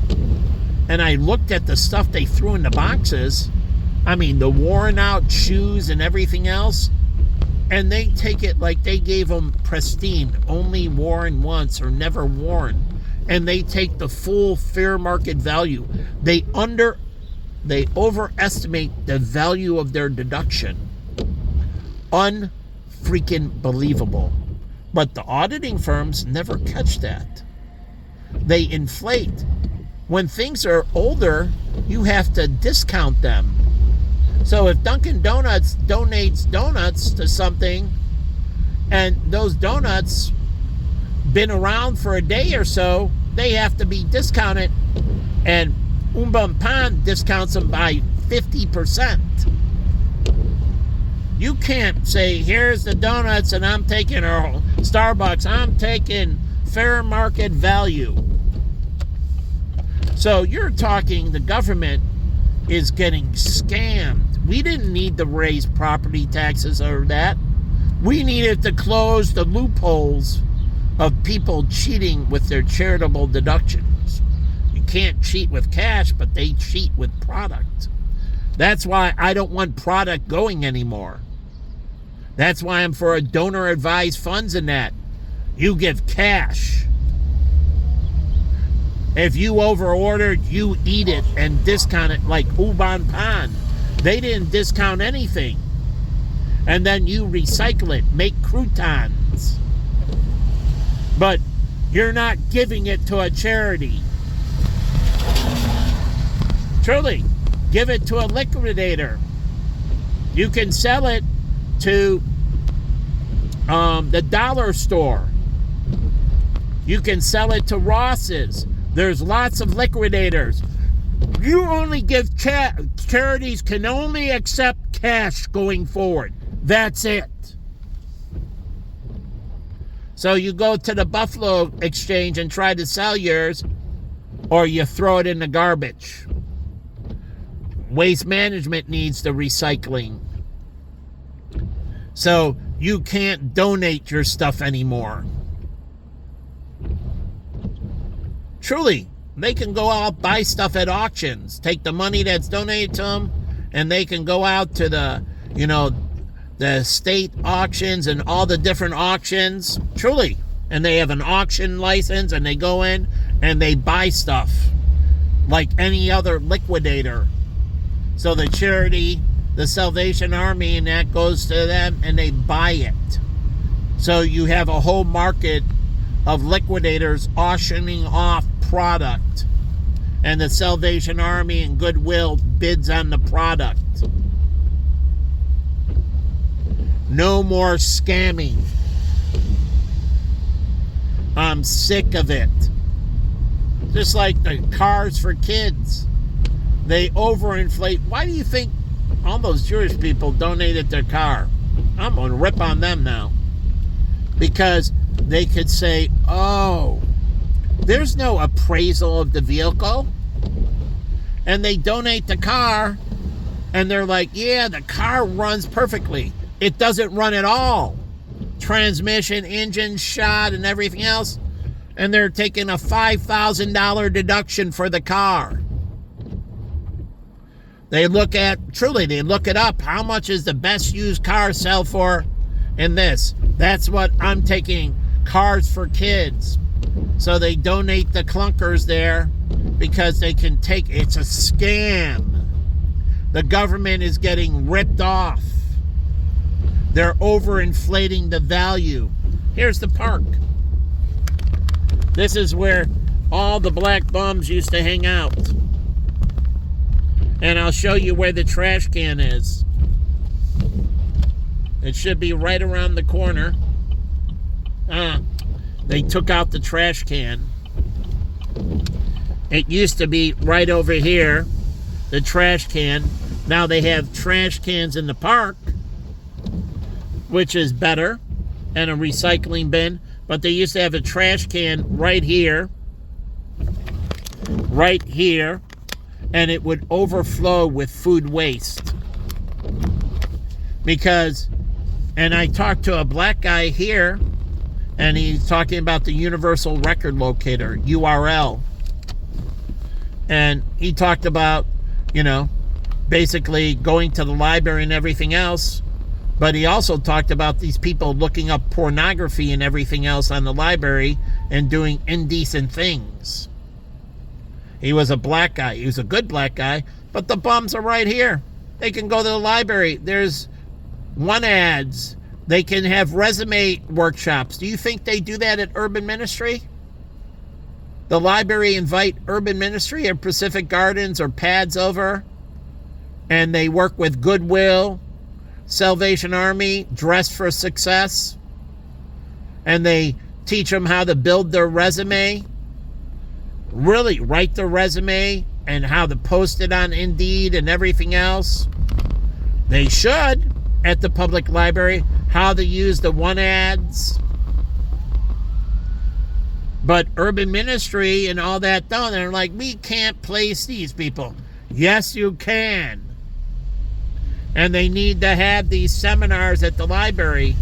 And I looked at the stuff they threw in the boxes. I mean, the worn out shoes and everything else. And they take it like they gave them pristine, only worn once or never worn. and they take the full fair market value. They overestimate the value of their deduction. Unfreaking believable. But the auditing firms never catch that. They inflate. When things are older, you have to discount them. So if Dunkin' Donuts donates donuts to something, and those donuts been around for a day or so, they have to be discounted, and Umbun Pan discounts them by 50%. You can't say, here's the donuts and I'm taking, or Starbucks, I'm taking fair market value. So you're talking the government is getting scammed. We didn't need to raise property taxes or that. We needed to close the loopholes of people cheating with their charitable deductions. You can't cheat with cash, but they cheat with product. That's why I don't want product going anymore. That's why I'm for a donor-advised funds in that. You give cash. If you over-ordered, you eat it and discount it like Umbun Pan. They didn't discount anything. And then you recycle it, make croutons. But you're not giving it to a charity. Truly, give it to a liquidator. You can sell it to the dollar store. You can sell it to Ross's. There's lots of liquidators. You only give charities can only accept cash going forward. That's it. So you go to the Buffalo Exchange and try to sell yours, or you throw it in the garbage. Waste management needs the recycling. So you can't donate your stuff anymore. Truly, they can go out, buy stuff at auctions, take the money that's donated to them, and they can go out to the, the state auctions and all the different auctions. Truly. And they have an auction license, and they go in and they buy stuff like any other liquidator. So the charity, the Salvation Army, and that goes to them, and they buy it. So you have a whole market of liquidators auctioning off product, and the Salvation Army and Goodwill bids on the product. No more scamming. I'm sick of it. Just like the cars for kids. They overinflate. Why do you think all those Jewish people donated their car? I'm going to rip on them now. Because they could say, oh, there's no appraisal of the vehicle. And they donate the car, and they're like, yeah, the car runs perfectly. It doesn't run at all. Transmission, engine, shot, and everything else. And they're taking a $5,000 deduction for the car. They look it up. How much is the best used car sell for in this? That's what I'm taking. Cars for kids. So they donate the clunkers there because they can take, it's a scam. The government is getting ripped off. They're overinflating the value. Here's the park. This is where all the black bums used to hang out. And I'll show you where the trash can is. It should be right around the corner. They took out the trash can. It used to be right over here, the trash can. Now they have trash cans in the park, which is better, and a recycling bin. But they used to have a trash can right here, and it would overflow with food waste. And I talked to a black guy here, and he's talking about the Universal Record Locator, URL. And he talked about, basically going to the library and everything else. But he also talked about these people looking up pornography and everything else on the library and doing indecent things. He was a black guy. He was a good black guy, but the bums are right here. They can go to the library. There's one ads. They can have resume workshops. Do you think they do that at Urban Ministry? The library invite Urban Ministry or Pacific Gardens or PADS over, and they work with Goodwill, Salvation Army, Dress for Success, and they teach them how to build their resume, really write their resume, and how to post it on Indeed and everything else. They should at the public library, how to use the one ads. But Urban Ministry and all that done, they're like, we can't place these people. Yes, you can. And they need to have these seminars at the library.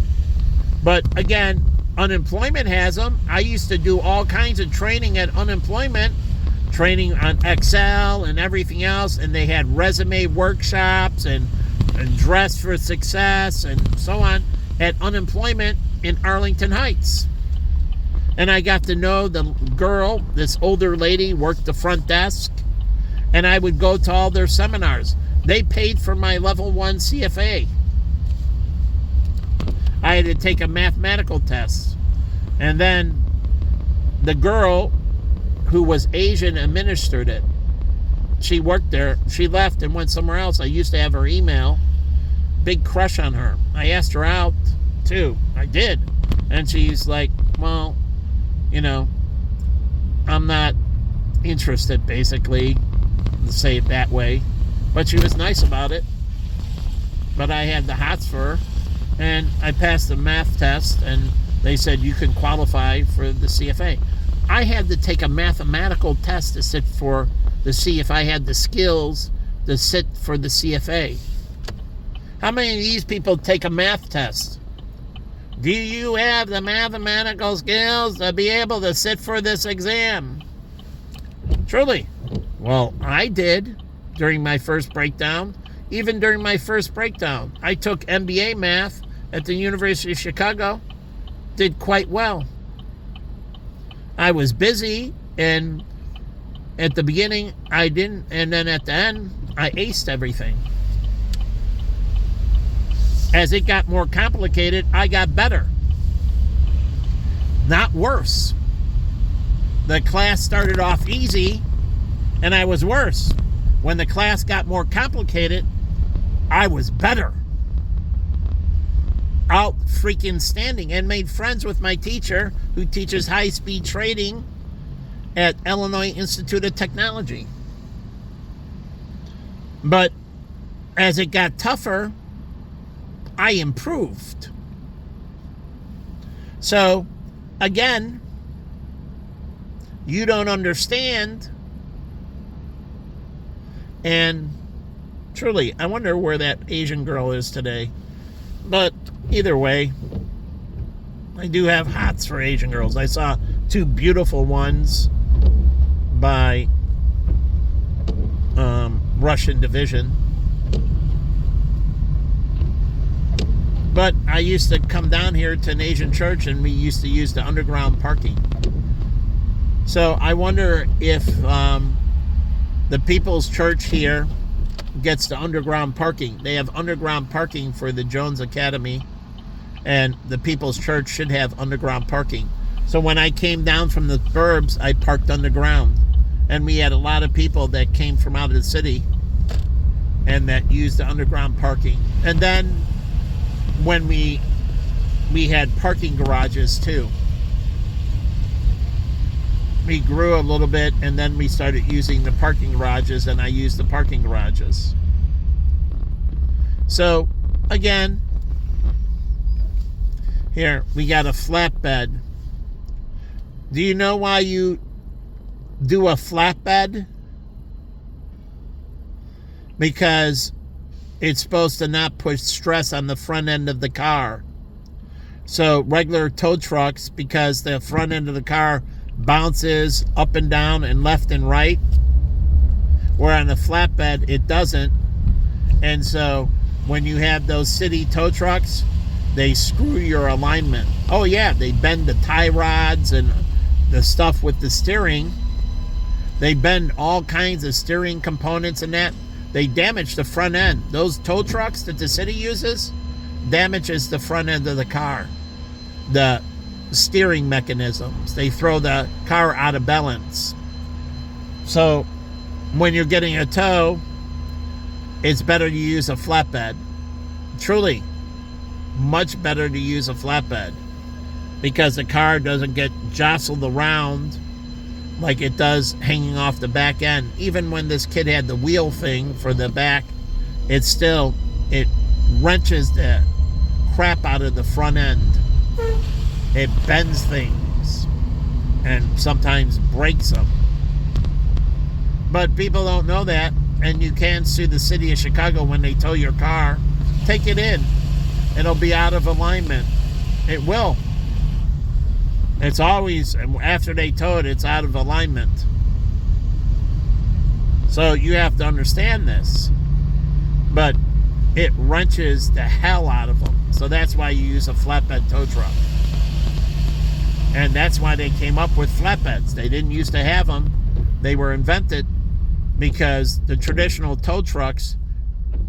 But again, unemployment has them. I used to do all kinds of training at unemployment, training on Excel and everything else, and they had resume workshops and Dress for Success and so on at unemployment in Arlington Heights. And I got to know the girl, this older lady, worked the front desk, and I would go to all their seminars. They paid for my level 1 CFA. I had to take a mathematical test. And then the girl who was Asian administered it. She worked there. She left and went somewhere else. I used to have her email. Big crush on her. I asked her out, too. I did. And she's like, well, you know, I'm not interested, basically, to say it that way. But she was nice about it. But I had the hots for her. And I passed the math test, and they said you can qualify for the CFA. I had to take a mathematical test to see if I had the skills to sit for the CFA. How many of these people take a math test? Do you have the mathematical skills to be able to sit for this exam? Truly. Well, I did during my first breakdown. Even during my first breakdown, I took MBA math at the University of Chicago. Did quite well. I was busy, and at the beginning, I didn't, and then at the end, I aced everything. As it got more complicated, I got better. Not worse. The class started off easy, and I was worse. When the class got more complicated, I was better. Out freaking standing, and made friends with my teacher who teaches high-speed trading at Illinois Institute of Technology. But as it got tougher, I improved. So, again, you don't understand. And truly, I wonder where that Asian girl is today. But either way, I do have hots for Asian girls. I saw 2 beautiful ones by Russian Division. But I used to come down here to an Asian church, and we used to use the underground parking. So I wonder if the People's Church here gets the underground parking. They have underground parking for the Jones Academy, and the People's Church should have underground parking. So when I came down from the burbs, I parked underground. And we had a lot of people that came from out of the city and that used the underground parking. And then when we had parking garages too. We grew a little bit, and then we started using the parking garages, and I used the parking garages. So, again, here, we got a flatbed. Do you know why you do a flatbed? Because it's supposed to not put stress on the front end of the car. So regular tow trucks, because the front end of the car bounces up and down and left and right, where on a flatbed it doesn't. And so when you have those city tow trucks, they screw your alignment. Oh yeah, they bend the tie rods and the stuff with the steering, they bend all kinds of steering components and that. They damage the front end. Those tow trucks that the city uses damages the front end of the car. The steering mechanisms. They throw the car out of balance. So when you're getting a tow, it's better to use a flatbed. Truly, much better to use a flatbed because the car doesn't get jostled around like it does hanging off the back end. Even when this kid had the wheel thing for the back, it wrenches the crap out of the front end. It bends things and sometimes breaks them. But people don't know that, and you can sue the city of Chicago when they tow your car. Take it in. It'll be out of alignment. It will. It's always, after they tow it, it's out of alignment. So you have to understand this. But it wrenches the hell out of them. So that's why you use a flatbed tow truck. And that's why they came up with flatbeds. They didn't used to have them. They were invented because the traditional tow trucks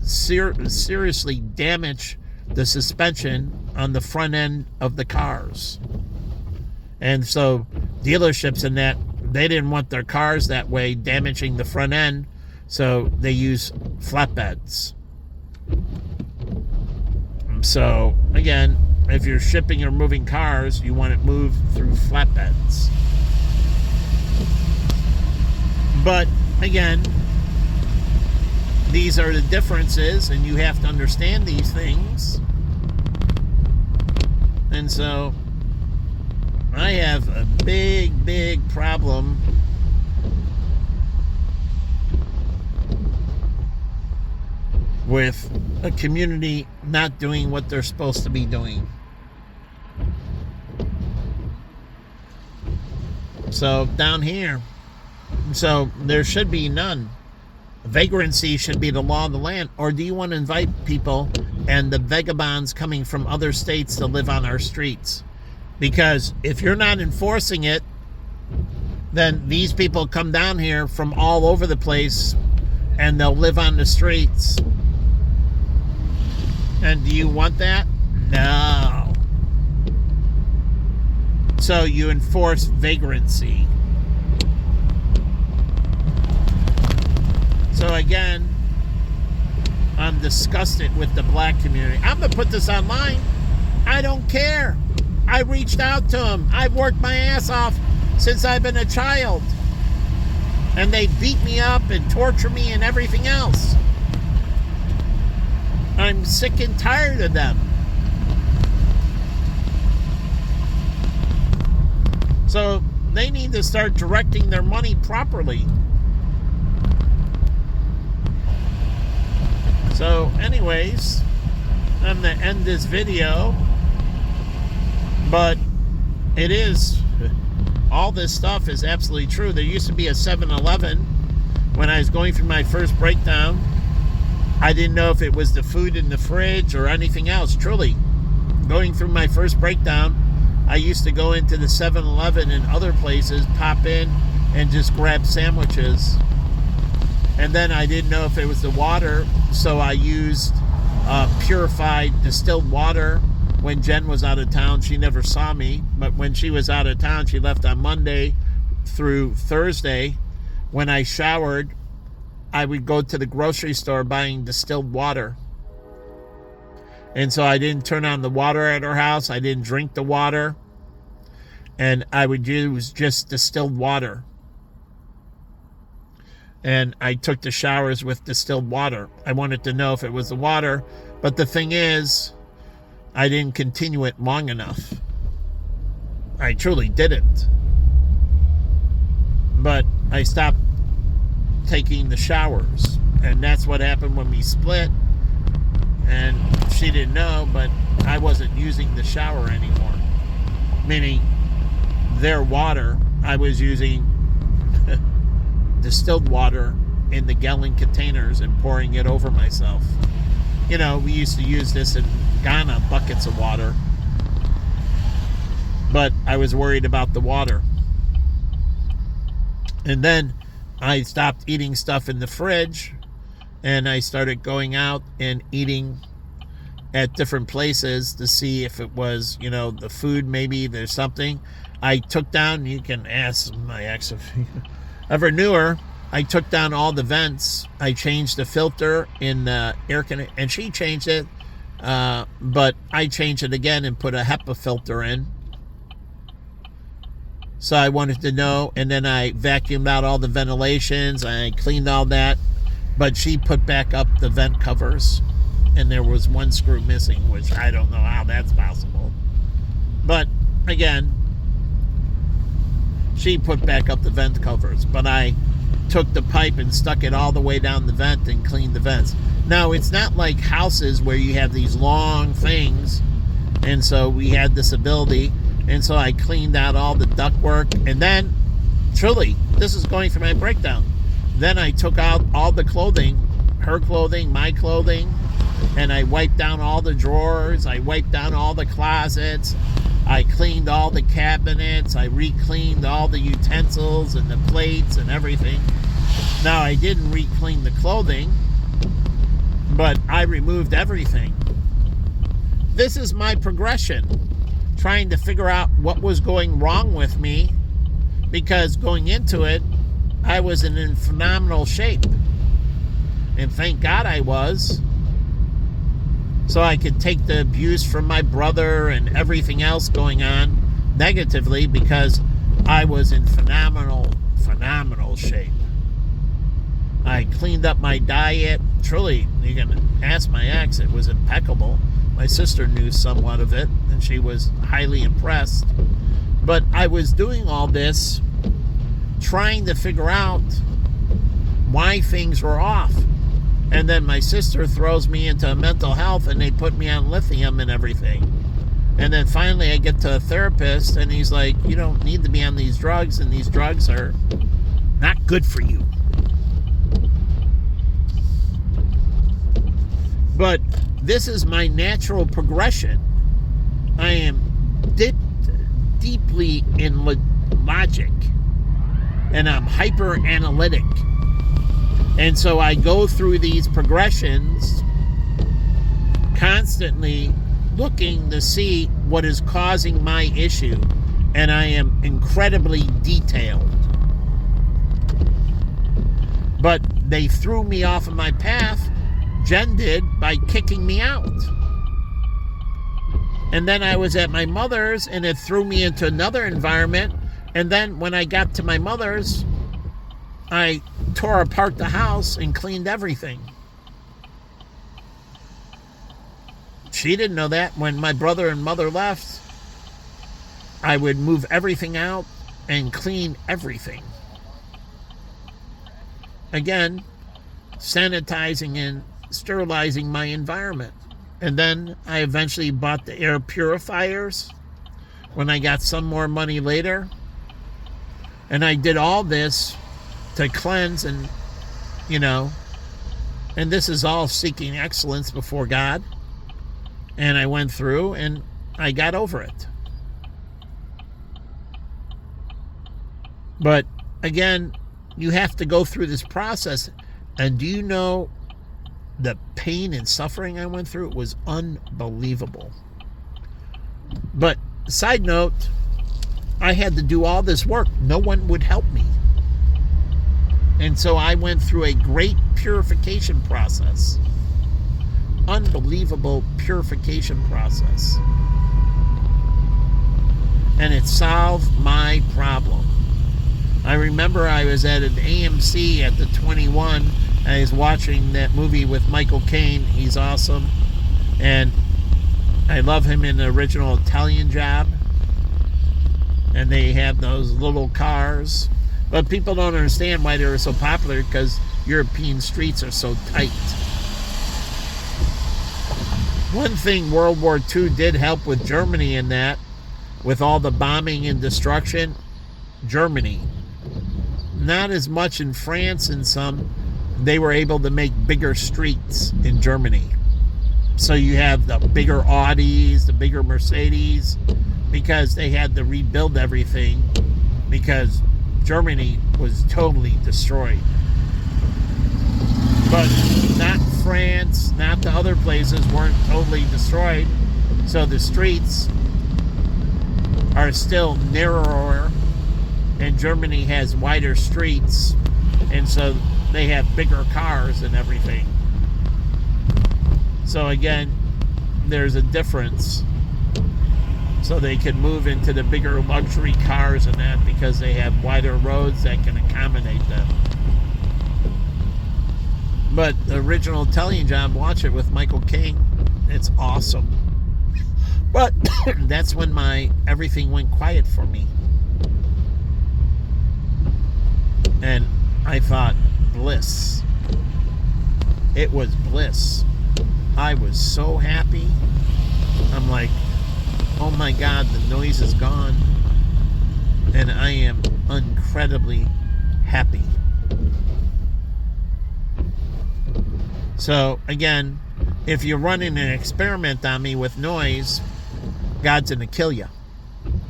seriously damage the suspension on the front end of the cars. And so dealerships in that, they didn't want their cars that way, damaging the front end, so they use flatbeds. So again, if you're shipping or moving cars, you want it moved through flatbeds. But again, these are the differences, and you have to understand these things. And so I have a big problem with a community not doing what they're supposed to be doing. So down here, so there should be none. Vagrancy should be the law of the land. Or do you want to invite people and the vagabonds coming from other states to live on our streets? Because if you're not enforcing it, then these people come down here from all over the place and they'll live on the streets. And do you want that? No. So you enforce vagrancy. So again, I'm disgusted with the black community. I'm going to put this online. I don't care. I reached out to them. I've worked my ass off since I've been a child. And they beat me up and torture me and everything else. I'm sick and tired of them. So they need to start directing their money properly. So anyways, I'm going to end this video. But it is, all this stuff is absolutely true. There used to be a 7-Eleven when I was going through my first breakdown. I didn't know if it was the food in the fridge or anything else. Truly, going through my first breakdown, I used to go into the 7-Eleven and other places, pop in and just grab sandwiches. And then I didn't know if it was the water, so I used purified distilled water. When Jen was out of town, she never saw me. But when she was out of town, she left on Monday through Thursday. When I showered, I would go to the grocery store buying distilled water. And so I didn't turn on the water at her house. I didn't drink the water. And I would use just distilled water. And I took the showers with distilled water. I wanted to know if it was the water. But the thing is, I didn't continue it long enough. I truly didn't. But I stopped taking the showers. And that's what happened when we split. And she didn't know, but I wasn't using the shower anymore. Meaning, their water, I was using distilled water in the gallon containers and pouring it over myself. You know, we used to use this in Ghana, buckets of water. But I was worried about the water. And then I stopped eating stuff in the fridge, and I started going out and eating at different places to see if it was, the food, maybe there's something. I took down, you can ask my ex if you ever knew her, I took down all the vents. I changed the filter in the air conditioner, and she changed it, but I changed it again and put a HEPA filter in. So I wanted to know, and then I vacuumed out all the ventilations, I cleaned all that, but she put back up the vent covers, and there was one screw missing, which I don't know how that's possible. But again, she put back up the vent covers, but I took the pipe and stuck it all the way down the vent and cleaned the vents. Now, it's not like houses where you have these long things, and so we had this ability, and so I cleaned out all the ductwork, and then, truly, this is going through my breakdown. Then I took out all the clothing, her clothing, my clothing, and I wiped down all the drawers, I wiped down all the closets, I cleaned all the cabinets, I re-cleaned all the utensils and the plates and everything. Now, I didn't re-clean the clothing, but I removed everything. This is my progression, trying to figure out what was going wrong with me, because going into it, I was in phenomenal shape. And thank God I was. So I could take the abuse from my brother and everything else going on negatively, because I was in phenomenal shape. I cleaned up my diet. Truly, you can ask my ex, it was impeccable. My sister knew somewhat of it, and she was highly impressed. But I was doing all this, trying to figure out why things were off. And then my sister throws me into mental health, and they put me on lithium and everything. And then finally I get to a therapist, and he's like, you don't need to be on these drugs, and these drugs are not good for you. But this is my natural progression. I am deeply in logic, and I'm hyper analytic. And so I go through these progressions, constantly looking to see what is causing my issue. And I am incredibly detailed. But they threw me off of my path, Jen did, by kicking me out. And then I was at my mother's, and it threw me into another environment. And then when I got to my mother's, I tore apart the house and cleaned everything. She didn't know that. When my brother and mother left, I would move everything out and clean everything. Again, sanitizing and sterilizing my environment. And then I eventually bought the air purifiers when I got some more money later. And I did all this to cleanse and, and this is all seeking excellence before God. And I went through and I got over it. But again, you have to go through this process. And do you know the pain and suffering I went through? It was unbelievable. But side note, I had to do all this work. No one would help me. And so I went through a great purification process. Unbelievable purification process. And it solved my problem. I remember I was at an AMC at the 21. I was watching that movie with Michael Caine. He's awesome. And I love him in the original Italian Job. And they have those little cars. But people don't understand why they were so popular, because European streets are so tight. One thing World War II did help with Germany in that, with all the bombing and destruction, Germany. Not as much in France and some. They were able to make bigger streets in Germany. So you have the bigger Audis, the bigger Mercedes, because they had to rebuild everything, because Germany was totally destroyed. But not France, not the other places weren't totally destroyed. So the streets are still narrower, and Germany has wider streets, and so they have bigger cars and everything. So again, there's a difference. So they can move into the bigger luxury cars and that because they have wider roads that can accommodate them. But the original Italian Job, watch it with Michael Caine. It's awesome. But that's when everything went quiet for me. And I thought, bliss. It was bliss. I was so happy. I'm like, oh my God, the noise is gone. And I am incredibly happy. So, again, if you're running an experiment on me with noise, God's going to kill you.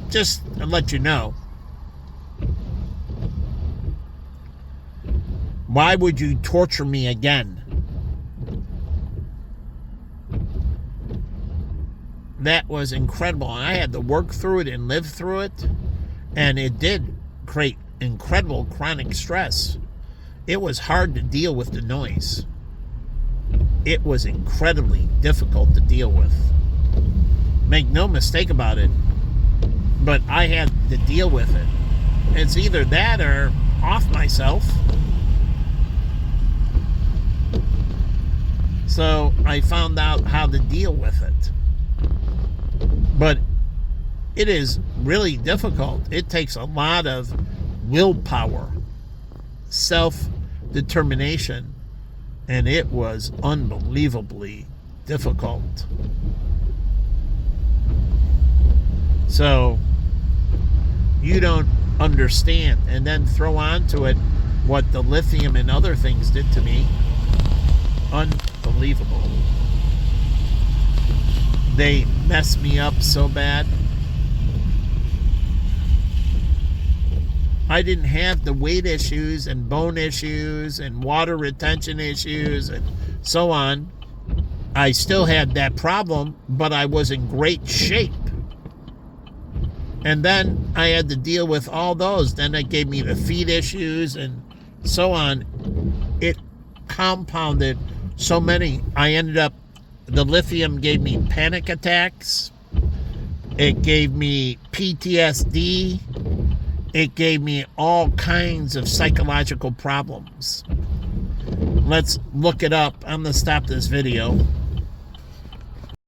Just to let you know. Why would you torture me again? That was incredible. I had to work through it and live through it. And it did create incredible chronic stress. It was hard to deal with the noise. It was incredibly difficult to deal with. Make no mistake about it. But I had to deal with it. It's either that or off myself. So I found out how to deal with it. But it is really difficult. It takes a lot of willpower, self-determination, and it was unbelievably difficult. So you don't understand. And then throw onto it what the lithium and other things did to me. Unbelievable. They messed me up so bad. I didn't have the weight issues and bone issues and water retention issues and so on. I still had that problem, but I was in great shape. And then I had to deal with all those. Then it gave me the feet issues and so on. It compounded so many. I ended up, the lithium gave me panic attacks. It gave me PTSD. It gave me all kinds of psychological problems. Let's look it up. I'm going to stop this video.